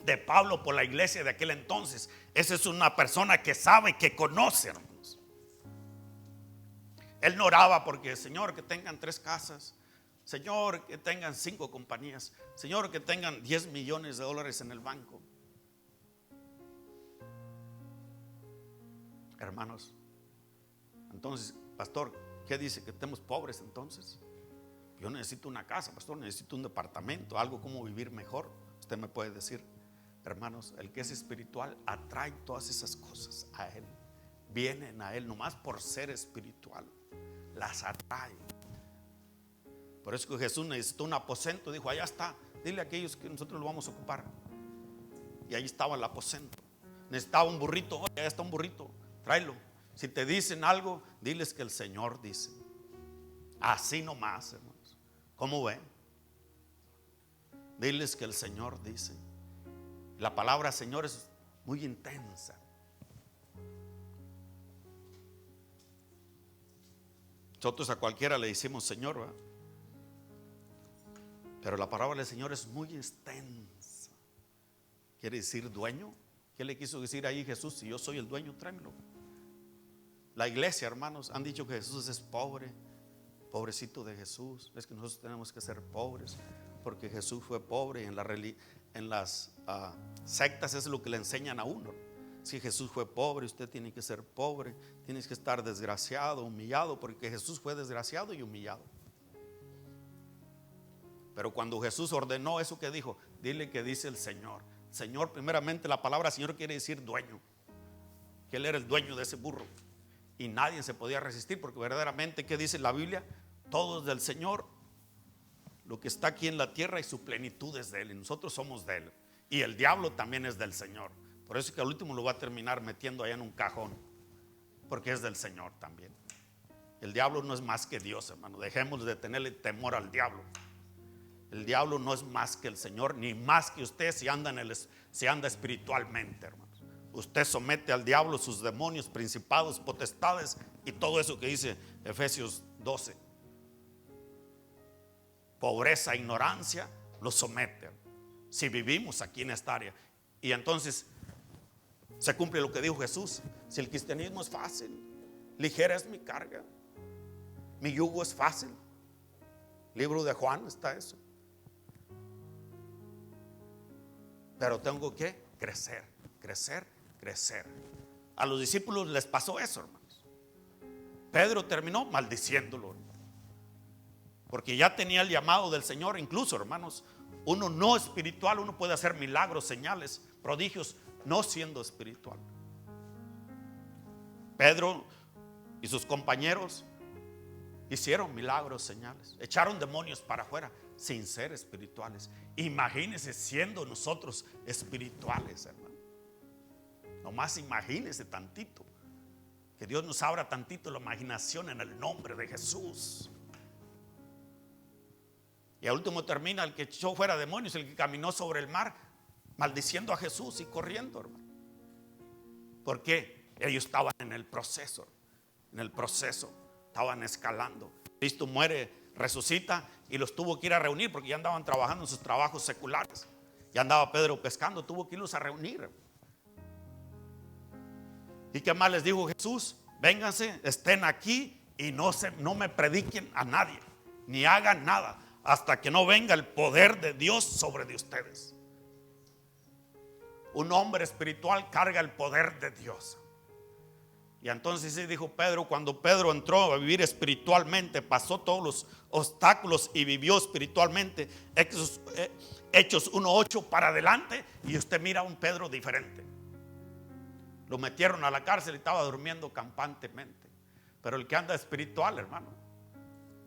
de Pablo por la iglesia de aquel entonces. Esa es una persona que sabe, que conoce, hermanos. Él no oraba porque, Señor, que tengan 3 casas, Señor, que tengan 5 compañías, Señor, que tengan $10 millones en el banco. Hermanos, entonces, pastor, ¿qué dice? ¿Que estemos pobres entonces? Yo necesito una casa, pastor, necesito un departamento, algo como vivir mejor. Usted me puede decir, hermanos, el que es espiritual atrae todas esas cosas a él. Vienen a él nomás por ser espiritual. Las atrae. Por eso que Jesús necesitó un aposento. Dijo, allá está, dile a aquellos que nosotros lo vamos a ocupar. Y ahí estaba el aposento. Necesitaba un burrito. Oye, allá está un burrito, tráelo. Si te dicen algo, diles que el Señor dice. Así nomás, hermanos. ¿Cómo ven? Diles que el Señor dice. La palabra Señor es muy intensa. Nosotros a cualquiera le decimos Señor, ¿verdad? Pero la palabra del Señor es muy extensa. ¿Quiere decir dueño? ¿Qué le quiso decir ahí Jesús? Si yo soy el dueño, tráemelo. La iglesia, hermanos, han dicho que Jesús es pobre. Pobrecito de Jesús. Es que nosotros tenemos que ser pobres porque Jesús fue pobre. En las sectas es lo que le enseñan a uno. Si Jesús fue pobre, usted tiene que ser pobre. Tienes que estar desgraciado, humillado, porque Jesús fue desgraciado y humillado. Pero cuando Jesús ordenó eso que dijo, dile que dice el Señor. Señor, primeramente la palabra Señor quiere decir dueño. Que Él era el dueño de ese burro. Y nadie se podía resistir, porque verdaderamente, ¿qué dice la Biblia? Todo es del Señor. Lo que está aquí en la tierra y su plenitud es de Él. Y nosotros somos de Él. Y el diablo también es del Señor. Por eso es que al último lo va a terminar metiendo allá en un cajón. porque es del Señor también. El diablo no es más que Dios, hermano. Dejemos de tenerle temor al diablo. El diablo no es más que el Señor, ni más que usted si anda espiritualmente, hermanos. Usted somete al diablo, sus demonios, principados, potestades y todo eso que dice Efesios 12. Pobreza, ignorancia, lo somete. Si vivimos aquí en esta área. Y entonces se cumple lo que dijo Jesús. Si el cristianismo es fácil, ligera es mi carga, mi yugo es fácil. Libro de Juan está eso. Pero tengo que crecer, crecer, crecer. A los discípulos les pasó eso, hermanos. Pedro terminó maldiciéndolo, porque ya tenía el llamado del Señor. Incluso, hermanos, uno no espiritual, uno puede hacer milagros, señales, prodigios, no siendo espiritual. Pedro y sus compañeros hicieron milagros, señales, echaron demonios para afuera sin ser espirituales. Imagínense siendo nosotros espirituales, hermano. Nomás imagínense tantito, que Dios nos abra tantito la imaginación en el nombre de Jesús. Y al último termina el que echó fuera demonios, el que caminó sobre el mar, maldiciendo a Jesús y corriendo, hermano. ¿Por qué? Ellos estaban en el proceso, estaban escalando. Cristo muere, resucita y los tuvo que ir a reunir porque ya andaban trabajando en sus trabajos seculares. Ya andaba Pedro pescando, tuvo que irlos a reunir. ¿Y qué más les dijo Jesús? Vénganse, estén aquí y no me prediquen a nadie, ni hagan nada hasta que no venga el poder de Dios sobre de ustedes. Un hombre espiritual carga el poder de Dios. Y entonces sí dijo Pedro, cuando Pedro entró a vivir espiritualmente, pasó todos los obstáculos y vivió espiritualmente. Hechos 1:8 para adelante, y usted mira a un Pedro diferente. Lo metieron a la cárcel y estaba durmiendo campantemente. Pero el que anda espiritual, hermano,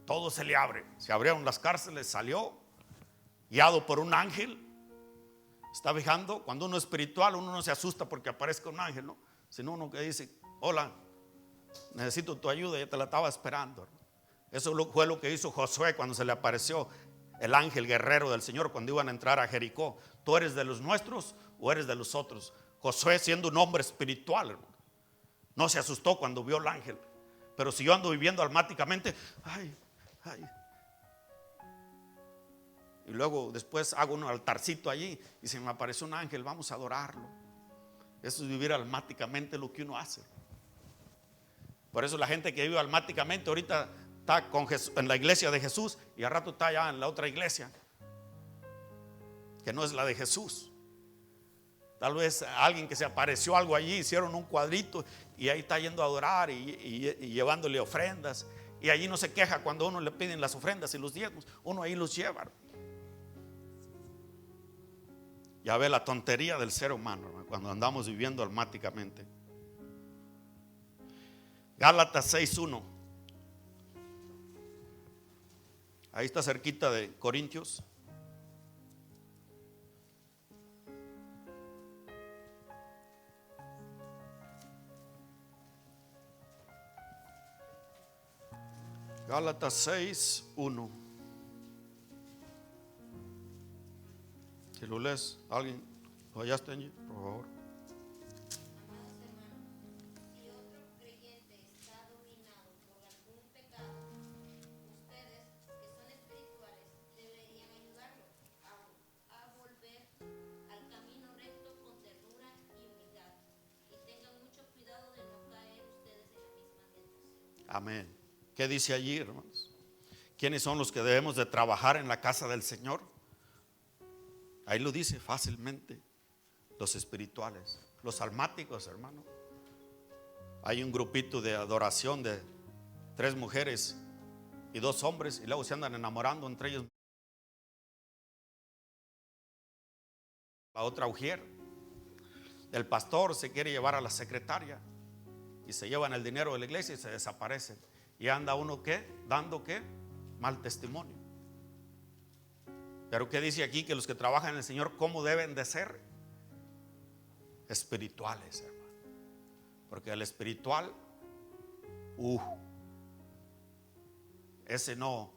todo se le abre. Se abrieron las cárceles, salió guiado por un ángel. ¿Está fijando? Cuando uno es espiritual, uno no se asusta porque aparezca un ángel, ¿no? Sino uno que dice: hola, necesito tu ayuda, ya te la estaba esperando. Eso fue lo que hizo Josué cuando se le apareció el ángel guerrero del Señor cuando iban a entrar a Jericó. ¿Tú eres de los nuestros o eres de los otros? Josué, siendo un hombre espiritual, hermano, no se asustó cuando vio el ángel. Pero si yo ando viviendo almáticamente, ay. Y luego después hago un altarcito allí y se me aparece un ángel, vamos a adorarlo. Eso es vivir almáticamente lo que uno hace. Por eso la gente que vive almáticamente ahorita está con Jesús, en la iglesia de Jesús, y al rato está allá en la otra iglesia que no es la de Jesús. Tal vez alguien que se apareció algo allí, hicieron un cuadrito y ahí está yendo a adorar y llevándole ofrendas. Y allí no se queja cuando uno le piden las ofrendas y los diezmos, uno ahí los lleva. Ya ve la tontería del ser humano, ¿no? Cuando andamos viviendo almáticamente. Gálatas 6:1. Ahí está cerquita de Corintios. Gálatas 6:1. Si lo lees, alguien lo hallaste allí, por favor. Amados hermanos, si otro creyente está dominado por algún pecado, ustedes que son espirituales deberían ayudarlo a volver al camino recto con ternura y humildad. Y tengan mucho cuidado de no caer ustedes en la misma tentación. Amén. ¿Qué dice allí, hermanos? ¿Quiénes son los que debemos de trabajar en la casa del Señor? Ahí lo dice fácilmente: los espirituales, los almáticos, hermano. Hay un grupito de adoración de 3 mujeres y 2 hombres, y luego se andan enamorando entre ellos. La otra ujier. El pastor se quiere llevar a la secretaria y se llevan el dinero de la iglesia y se desaparecen. Y anda uno ¿qué? Dando ¿qué? Mal testimonio. Pero ¿qué dice aquí? Que los que trabajan en el Señor, ¿cómo deben de ser? Espirituales, hermano. Porque el espiritual Ese no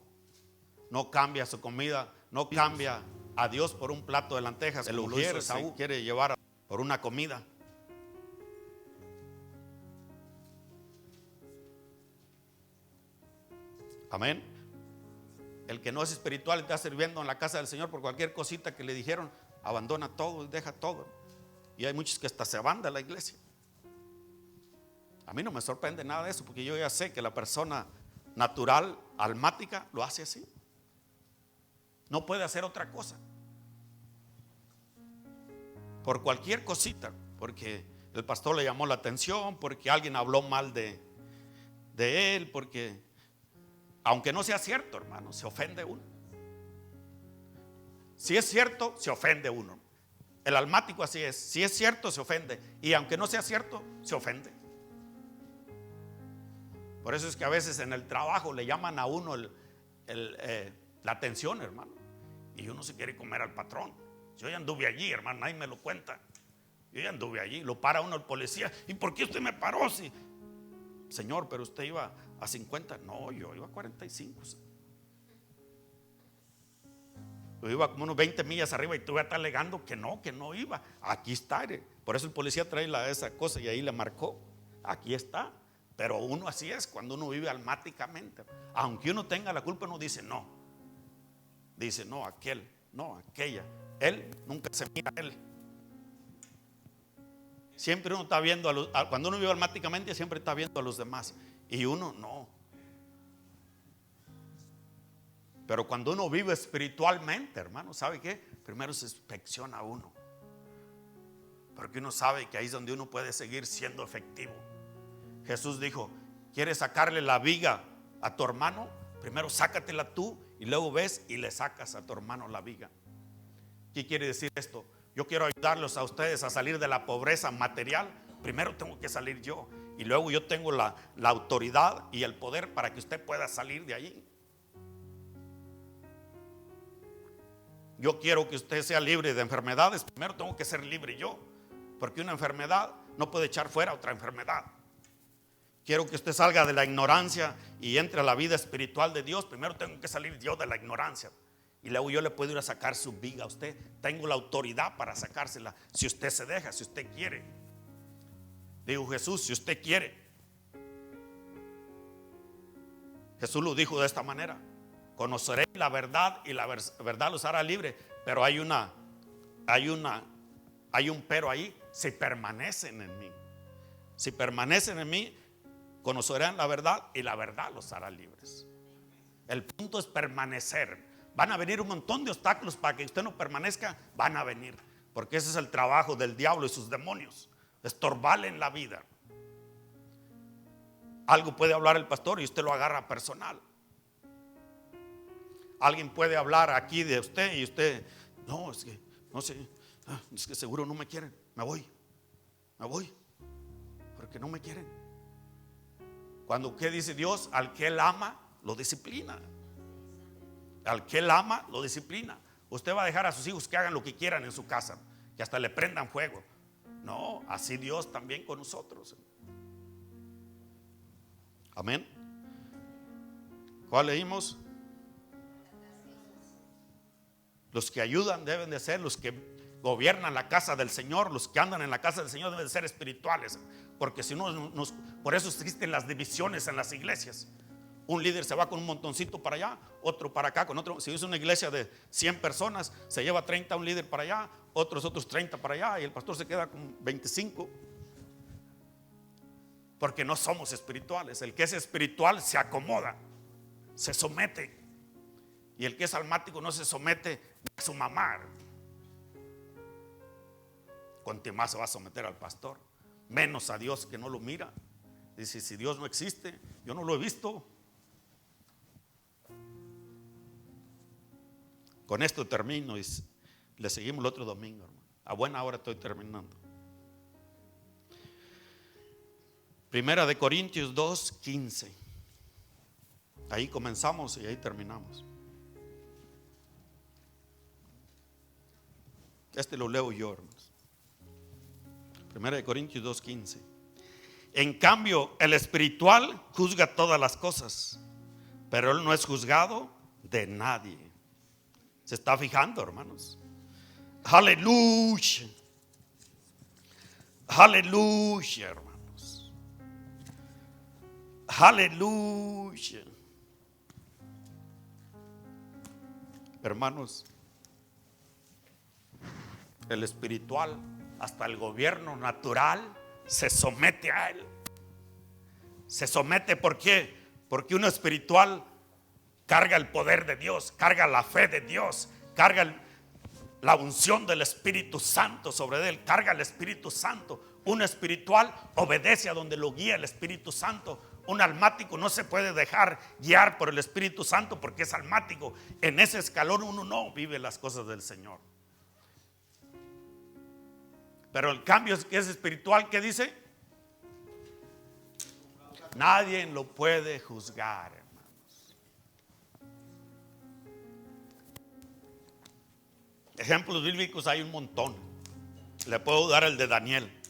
cambia su comida, no cambia a Dios por un plato de lentejas. El ujier Esaú quiere llevar por una comida. Amén. El que no es espiritual y está sirviendo en la casa del Señor por cualquier cosita que le dijeron, abandona todo y deja todo. Y hay muchos que hasta se van de la iglesia. A mí no me sorprende nada de eso, porque yo ya sé que la persona natural, almática, lo hace así. No puede hacer otra cosa. Por cualquier cosita, porque el pastor le llamó la atención, porque alguien habló mal de él, porque aunque no sea cierto, hermano, se ofende uno. Si es cierto, se ofende uno. El almático así es. Si es cierto, se ofende. Y aunque no sea cierto, se ofende. Por eso es que a veces en el trabajo le llaman a uno la atención, hermano. Y uno se quiere comer al patrón. Yo ya anduve allí, hermano, nadie me lo cuenta. Yo ya anduve allí. Lo para uno el policía. ¿Y por qué usted me paró? Si, señor, pero usted iba a 50. No, yo iba a 45. Yo iba como unos 20 millas arriba y tú ya estás alegando que no iba. Aquí está. Por eso el policía trae esa cosa y ahí le marcó. Aquí está. Pero uno así es cuando uno vive almáticamente. Aunque uno tenga la culpa, uno dice no. Dice no, aquel, no, aquella. Él nunca se mira a él. Siempre uno está viendo cuando uno vive almáticamente, siempre está viendo a los demás. Y uno no. Pero cuando uno vive espiritualmente, hermano, ¿sabe qué? Primero se inspecciona uno. Porque uno sabe que ahí es donde uno puede seguir siendo efectivo. Jesús dijo, ¿quieres sacarle la viga a tu hermano? Primero sácatela tú y luego ves y le sacas a tu hermano la viga. ¿Qué quiere decir esto? Yo quiero ayudarlos a ustedes a salir de la pobreza material. Primero tengo que salir yo y luego yo tengo la autoridad y el poder para que usted pueda salir de allí. Yo quiero que usted sea libre de enfermedades. Primero tengo que ser libre yo, porque una enfermedad no puede echar fuera otra enfermedad. Quiero que usted salga de la ignorancia y entre a la vida espiritual de Dios. Primero tengo que salir yo de la ignorancia y luego yo le puedo ir a sacar su viga a usted. Tengo la autoridad para sacársela si usted se deja, si usted quiere. Dijo Jesús, si usted quiere. Jesús lo dijo de esta manera: conoceréis la verdad y la verdad los hará libre. Pero hay un pero ahí: si permanecen en mí. Si permanecen en mí, conocerán la verdad y la verdad los hará libres. El punto es permanecer. Van a venir un montón de obstáculos para que usted no permanezca. Van a venir, porque ese es el trabajo del diablo y sus demonios: estorbarle en la vida. Algo puede hablar el pastor y usted lo agarra personal. Alguien puede hablar aquí de usted y usted, no, es que no sé, es que seguro no me quieren. Me voy, porque no me quieren. Cuando ¿qué dice Dios? Al que Él ama, lo disciplina. Al que Él ama, lo disciplina. Usted va a dejar a sus hijos que hagan lo que quieran en su casa, que hasta le prendan fuego. No, así Dios también con nosotros. Amén. ¿Cuál leímos? Los que ayudan deben de ser los que gobiernan la casa del Señor. Los que andan en la casa del Señor deben de ser espirituales, porque si no, por eso existen las divisiones en las iglesias. Un líder se va con un montoncito para allá, otro para acá con otro. Si es una iglesia de 100 personas, se lleva 30 un líder para allá, otros 30 para allá, y el pastor se queda con 25. Porque no somos espirituales. El que es espiritual se acomoda, se somete. Y el que es almático no se somete a su mamá. Cuanto más se va a someter al pastor, menos a Dios, que no lo mira. Dice, si Dios no existe, yo no lo he visto. Con esto termino y le seguimos el otro domingo, hermano. A buena hora estoy terminando. Primera de Corintios 2:15. Ahí comenzamos y ahí terminamos. Este lo leo yo, hermanos. Primera de Corintios 2:15. En cambio, el espiritual juzga todas las cosas, pero él no es juzgado de nadie. ¿Se está fijando, hermanos? Aleluya. Aleluya, hermanos. Aleluya. Hermanos, el espiritual, hasta el gobierno natural, se somete a él. Se somete, ¿por qué? Porque uno espiritual carga el poder de Dios, carga la fe de Dios, carga la unción del Espíritu Santo sobre él, carga el Espíritu Santo. Un espiritual obedece a donde lo guía el Espíritu Santo. Un almático no se puede dejar guiar por el Espíritu Santo porque es almático. En ese escalón uno no vive las cosas del Señor. Pero el cambio es que es espiritual, ¿qué dice? Nadie lo puede juzgar, hermanos. Ejemplos bíblicos hay un montón. Le puedo dar el de Daniel.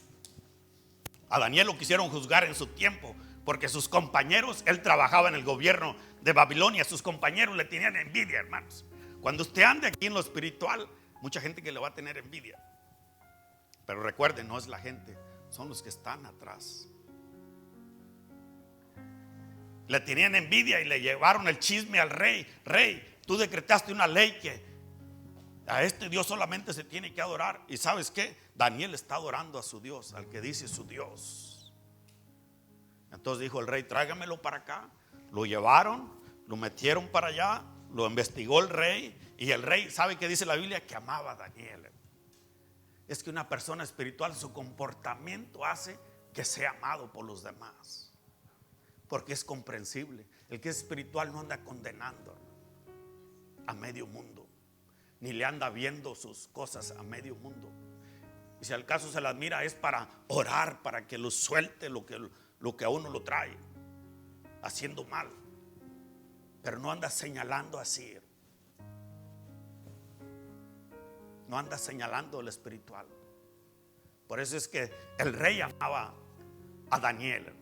A Daniel lo quisieron juzgar en su tiempo porque sus compañeros, él trabajaba en el gobierno de Babilonia, sus compañeros le tenían envidia, hermanos. Cuando usted ande aquí en lo espiritual, mucha gente que le va a tener envidia. Pero recuerden, no es la gente, son los que están atrás. Le tenían envidia y le llevaron el chisme al rey. Rey, tú decretaste una ley que a este Dios solamente se tiene que adorar. ¿Y sabes qué? Daniel está adorando a su Dios, al que dice su Dios. Entonces dijo el rey, tráigamelo para acá. Lo llevaron, lo metieron para allá, lo investigó el rey. Y el rey, ¿sabe qué dice la Biblia? Que amaba a Daniel. Es que una persona espiritual, su comportamiento hace que sea amado por los demás, porque es comprensible. El que es espiritual no anda condenando a medio mundo, ni le anda viendo sus cosas a medio mundo. Y si al caso se las mira, es para orar, para que lo suelte lo que a uno lo trae haciendo mal. Pero no anda señalando así. No anda señalando el espiritual. Por eso es que el rey amaba a Daniel.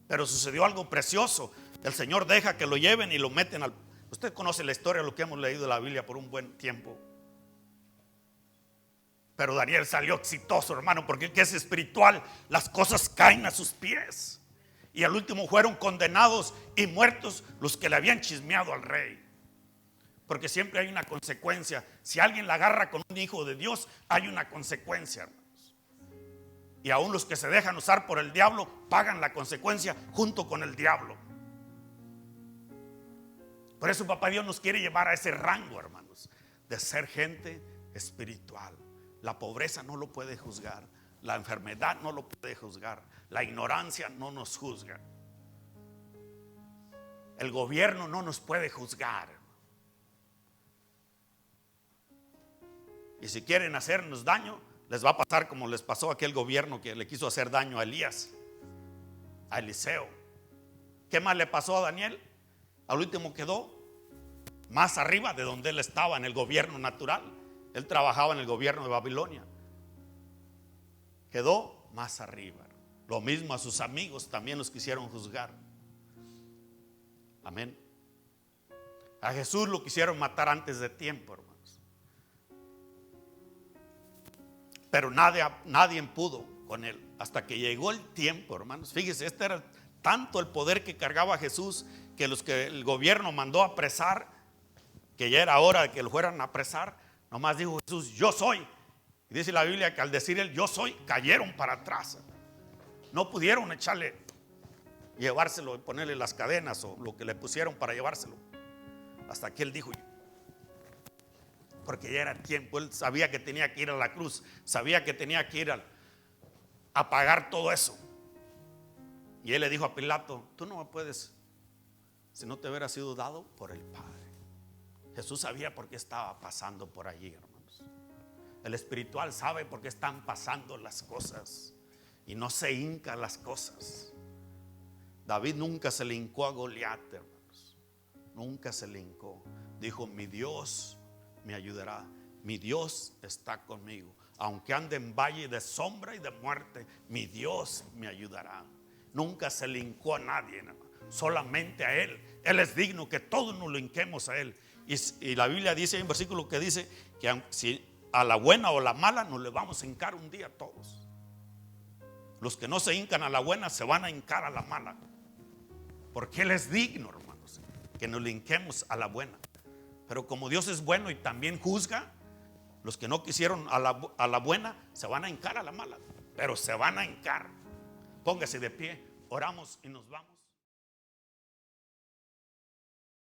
Pero sucedió algo precioso. El Señor deja que lo lleven y lo meten al... Usted conoce la historia, lo que hemos leído de la Biblia por un buen tiempo. Pero Daniel salió exitoso, hermano, porque el que es espiritual, las cosas caen a sus pies. Y al último fueron condenados y muertos los que le habían chismeado al rey. Porque siempre hay una consecuencia. Si alguien la agarra con un hijo de Dios, hay una consecuencia, hermanos. Y aún los que se dejan usar por el diablo pagan la consecuencia junto con el diablo. Por eso papá Dios nos quiere llevar a ese rango, hermanos, de ser gente espiritual. La pobreza no lo puede juzgar, la enfermedad no lo puede juzgar, la ignorancia no nos juzga, el gobierno no nos puede juzgar. Y si quieren hacernos daño, les va a pasar como les pasó a aquel gobierno que le quiso hacer daño a Elías, a Eliseo. ¿Qué más le pasó a Daniel? Al último quedó más arriba de donde él estaba en el gobierno natural. Él trabajaba en el gobierno de Babilonia. Quedó más arriba. Lo mismo a sus amigos también los quisieron juzgar. Amén. A Jesús lo quisieron matar antes de tiempo, hermanos. Pero nadie pudo con él hasta que llegó el tiempo, hermanos. Fíjese, este era tanto el poder que cargaba Jesús que los que el gobierno mandó a apresar, que ya era hora de que lo fueran a apresar, nomás dijo Jesús, yo soy. Y dice la Biblia que al decir él, yo soy, cayeron para atrás. No pudieron llevárselo y ponerle las cadenas o lo que le pusieron para llevárselo. Hasta que él dijo, porque ya era tiempo, él sabía que tenía que ir a la cruz, sabía que tenía que ir a pagar todo eso. Y él le dijo a Pilato, tú no me puedes, si no te hubiera sido dado por el Padre. Jesús sabía por qué estaba pasando por allí, hermanos. El espiritual sabe por qué están pasando las cosas y no se hinca las cosas. David nunca se le hincó a Goliat, hermanos. Nunca se le hincó. Dijo, mi Dios me ayudará, mi Dios está conmigo. Aunque ande en valle de sombra y de muerte, mi Dios me ayudará. Nunca se le hincó a nadie, hermano, solamente a Él. Él es digno que todos nos lo hinquemos a Él. Y la Biblia dice, hay un versículo que dice que si a la buena o la mala nos le vamos a hincar un día todos. Los que no se hincan a la buena se van a hincar a la mala, porque Él es digno, hermanos, que nos le hinquemos a la buena. Pero como Dios es bueno y también juzga, los que no quisieron a la buena se van a hincar a la mala, pero se van a hincar. Póngase de pie, oramos y nos vamos.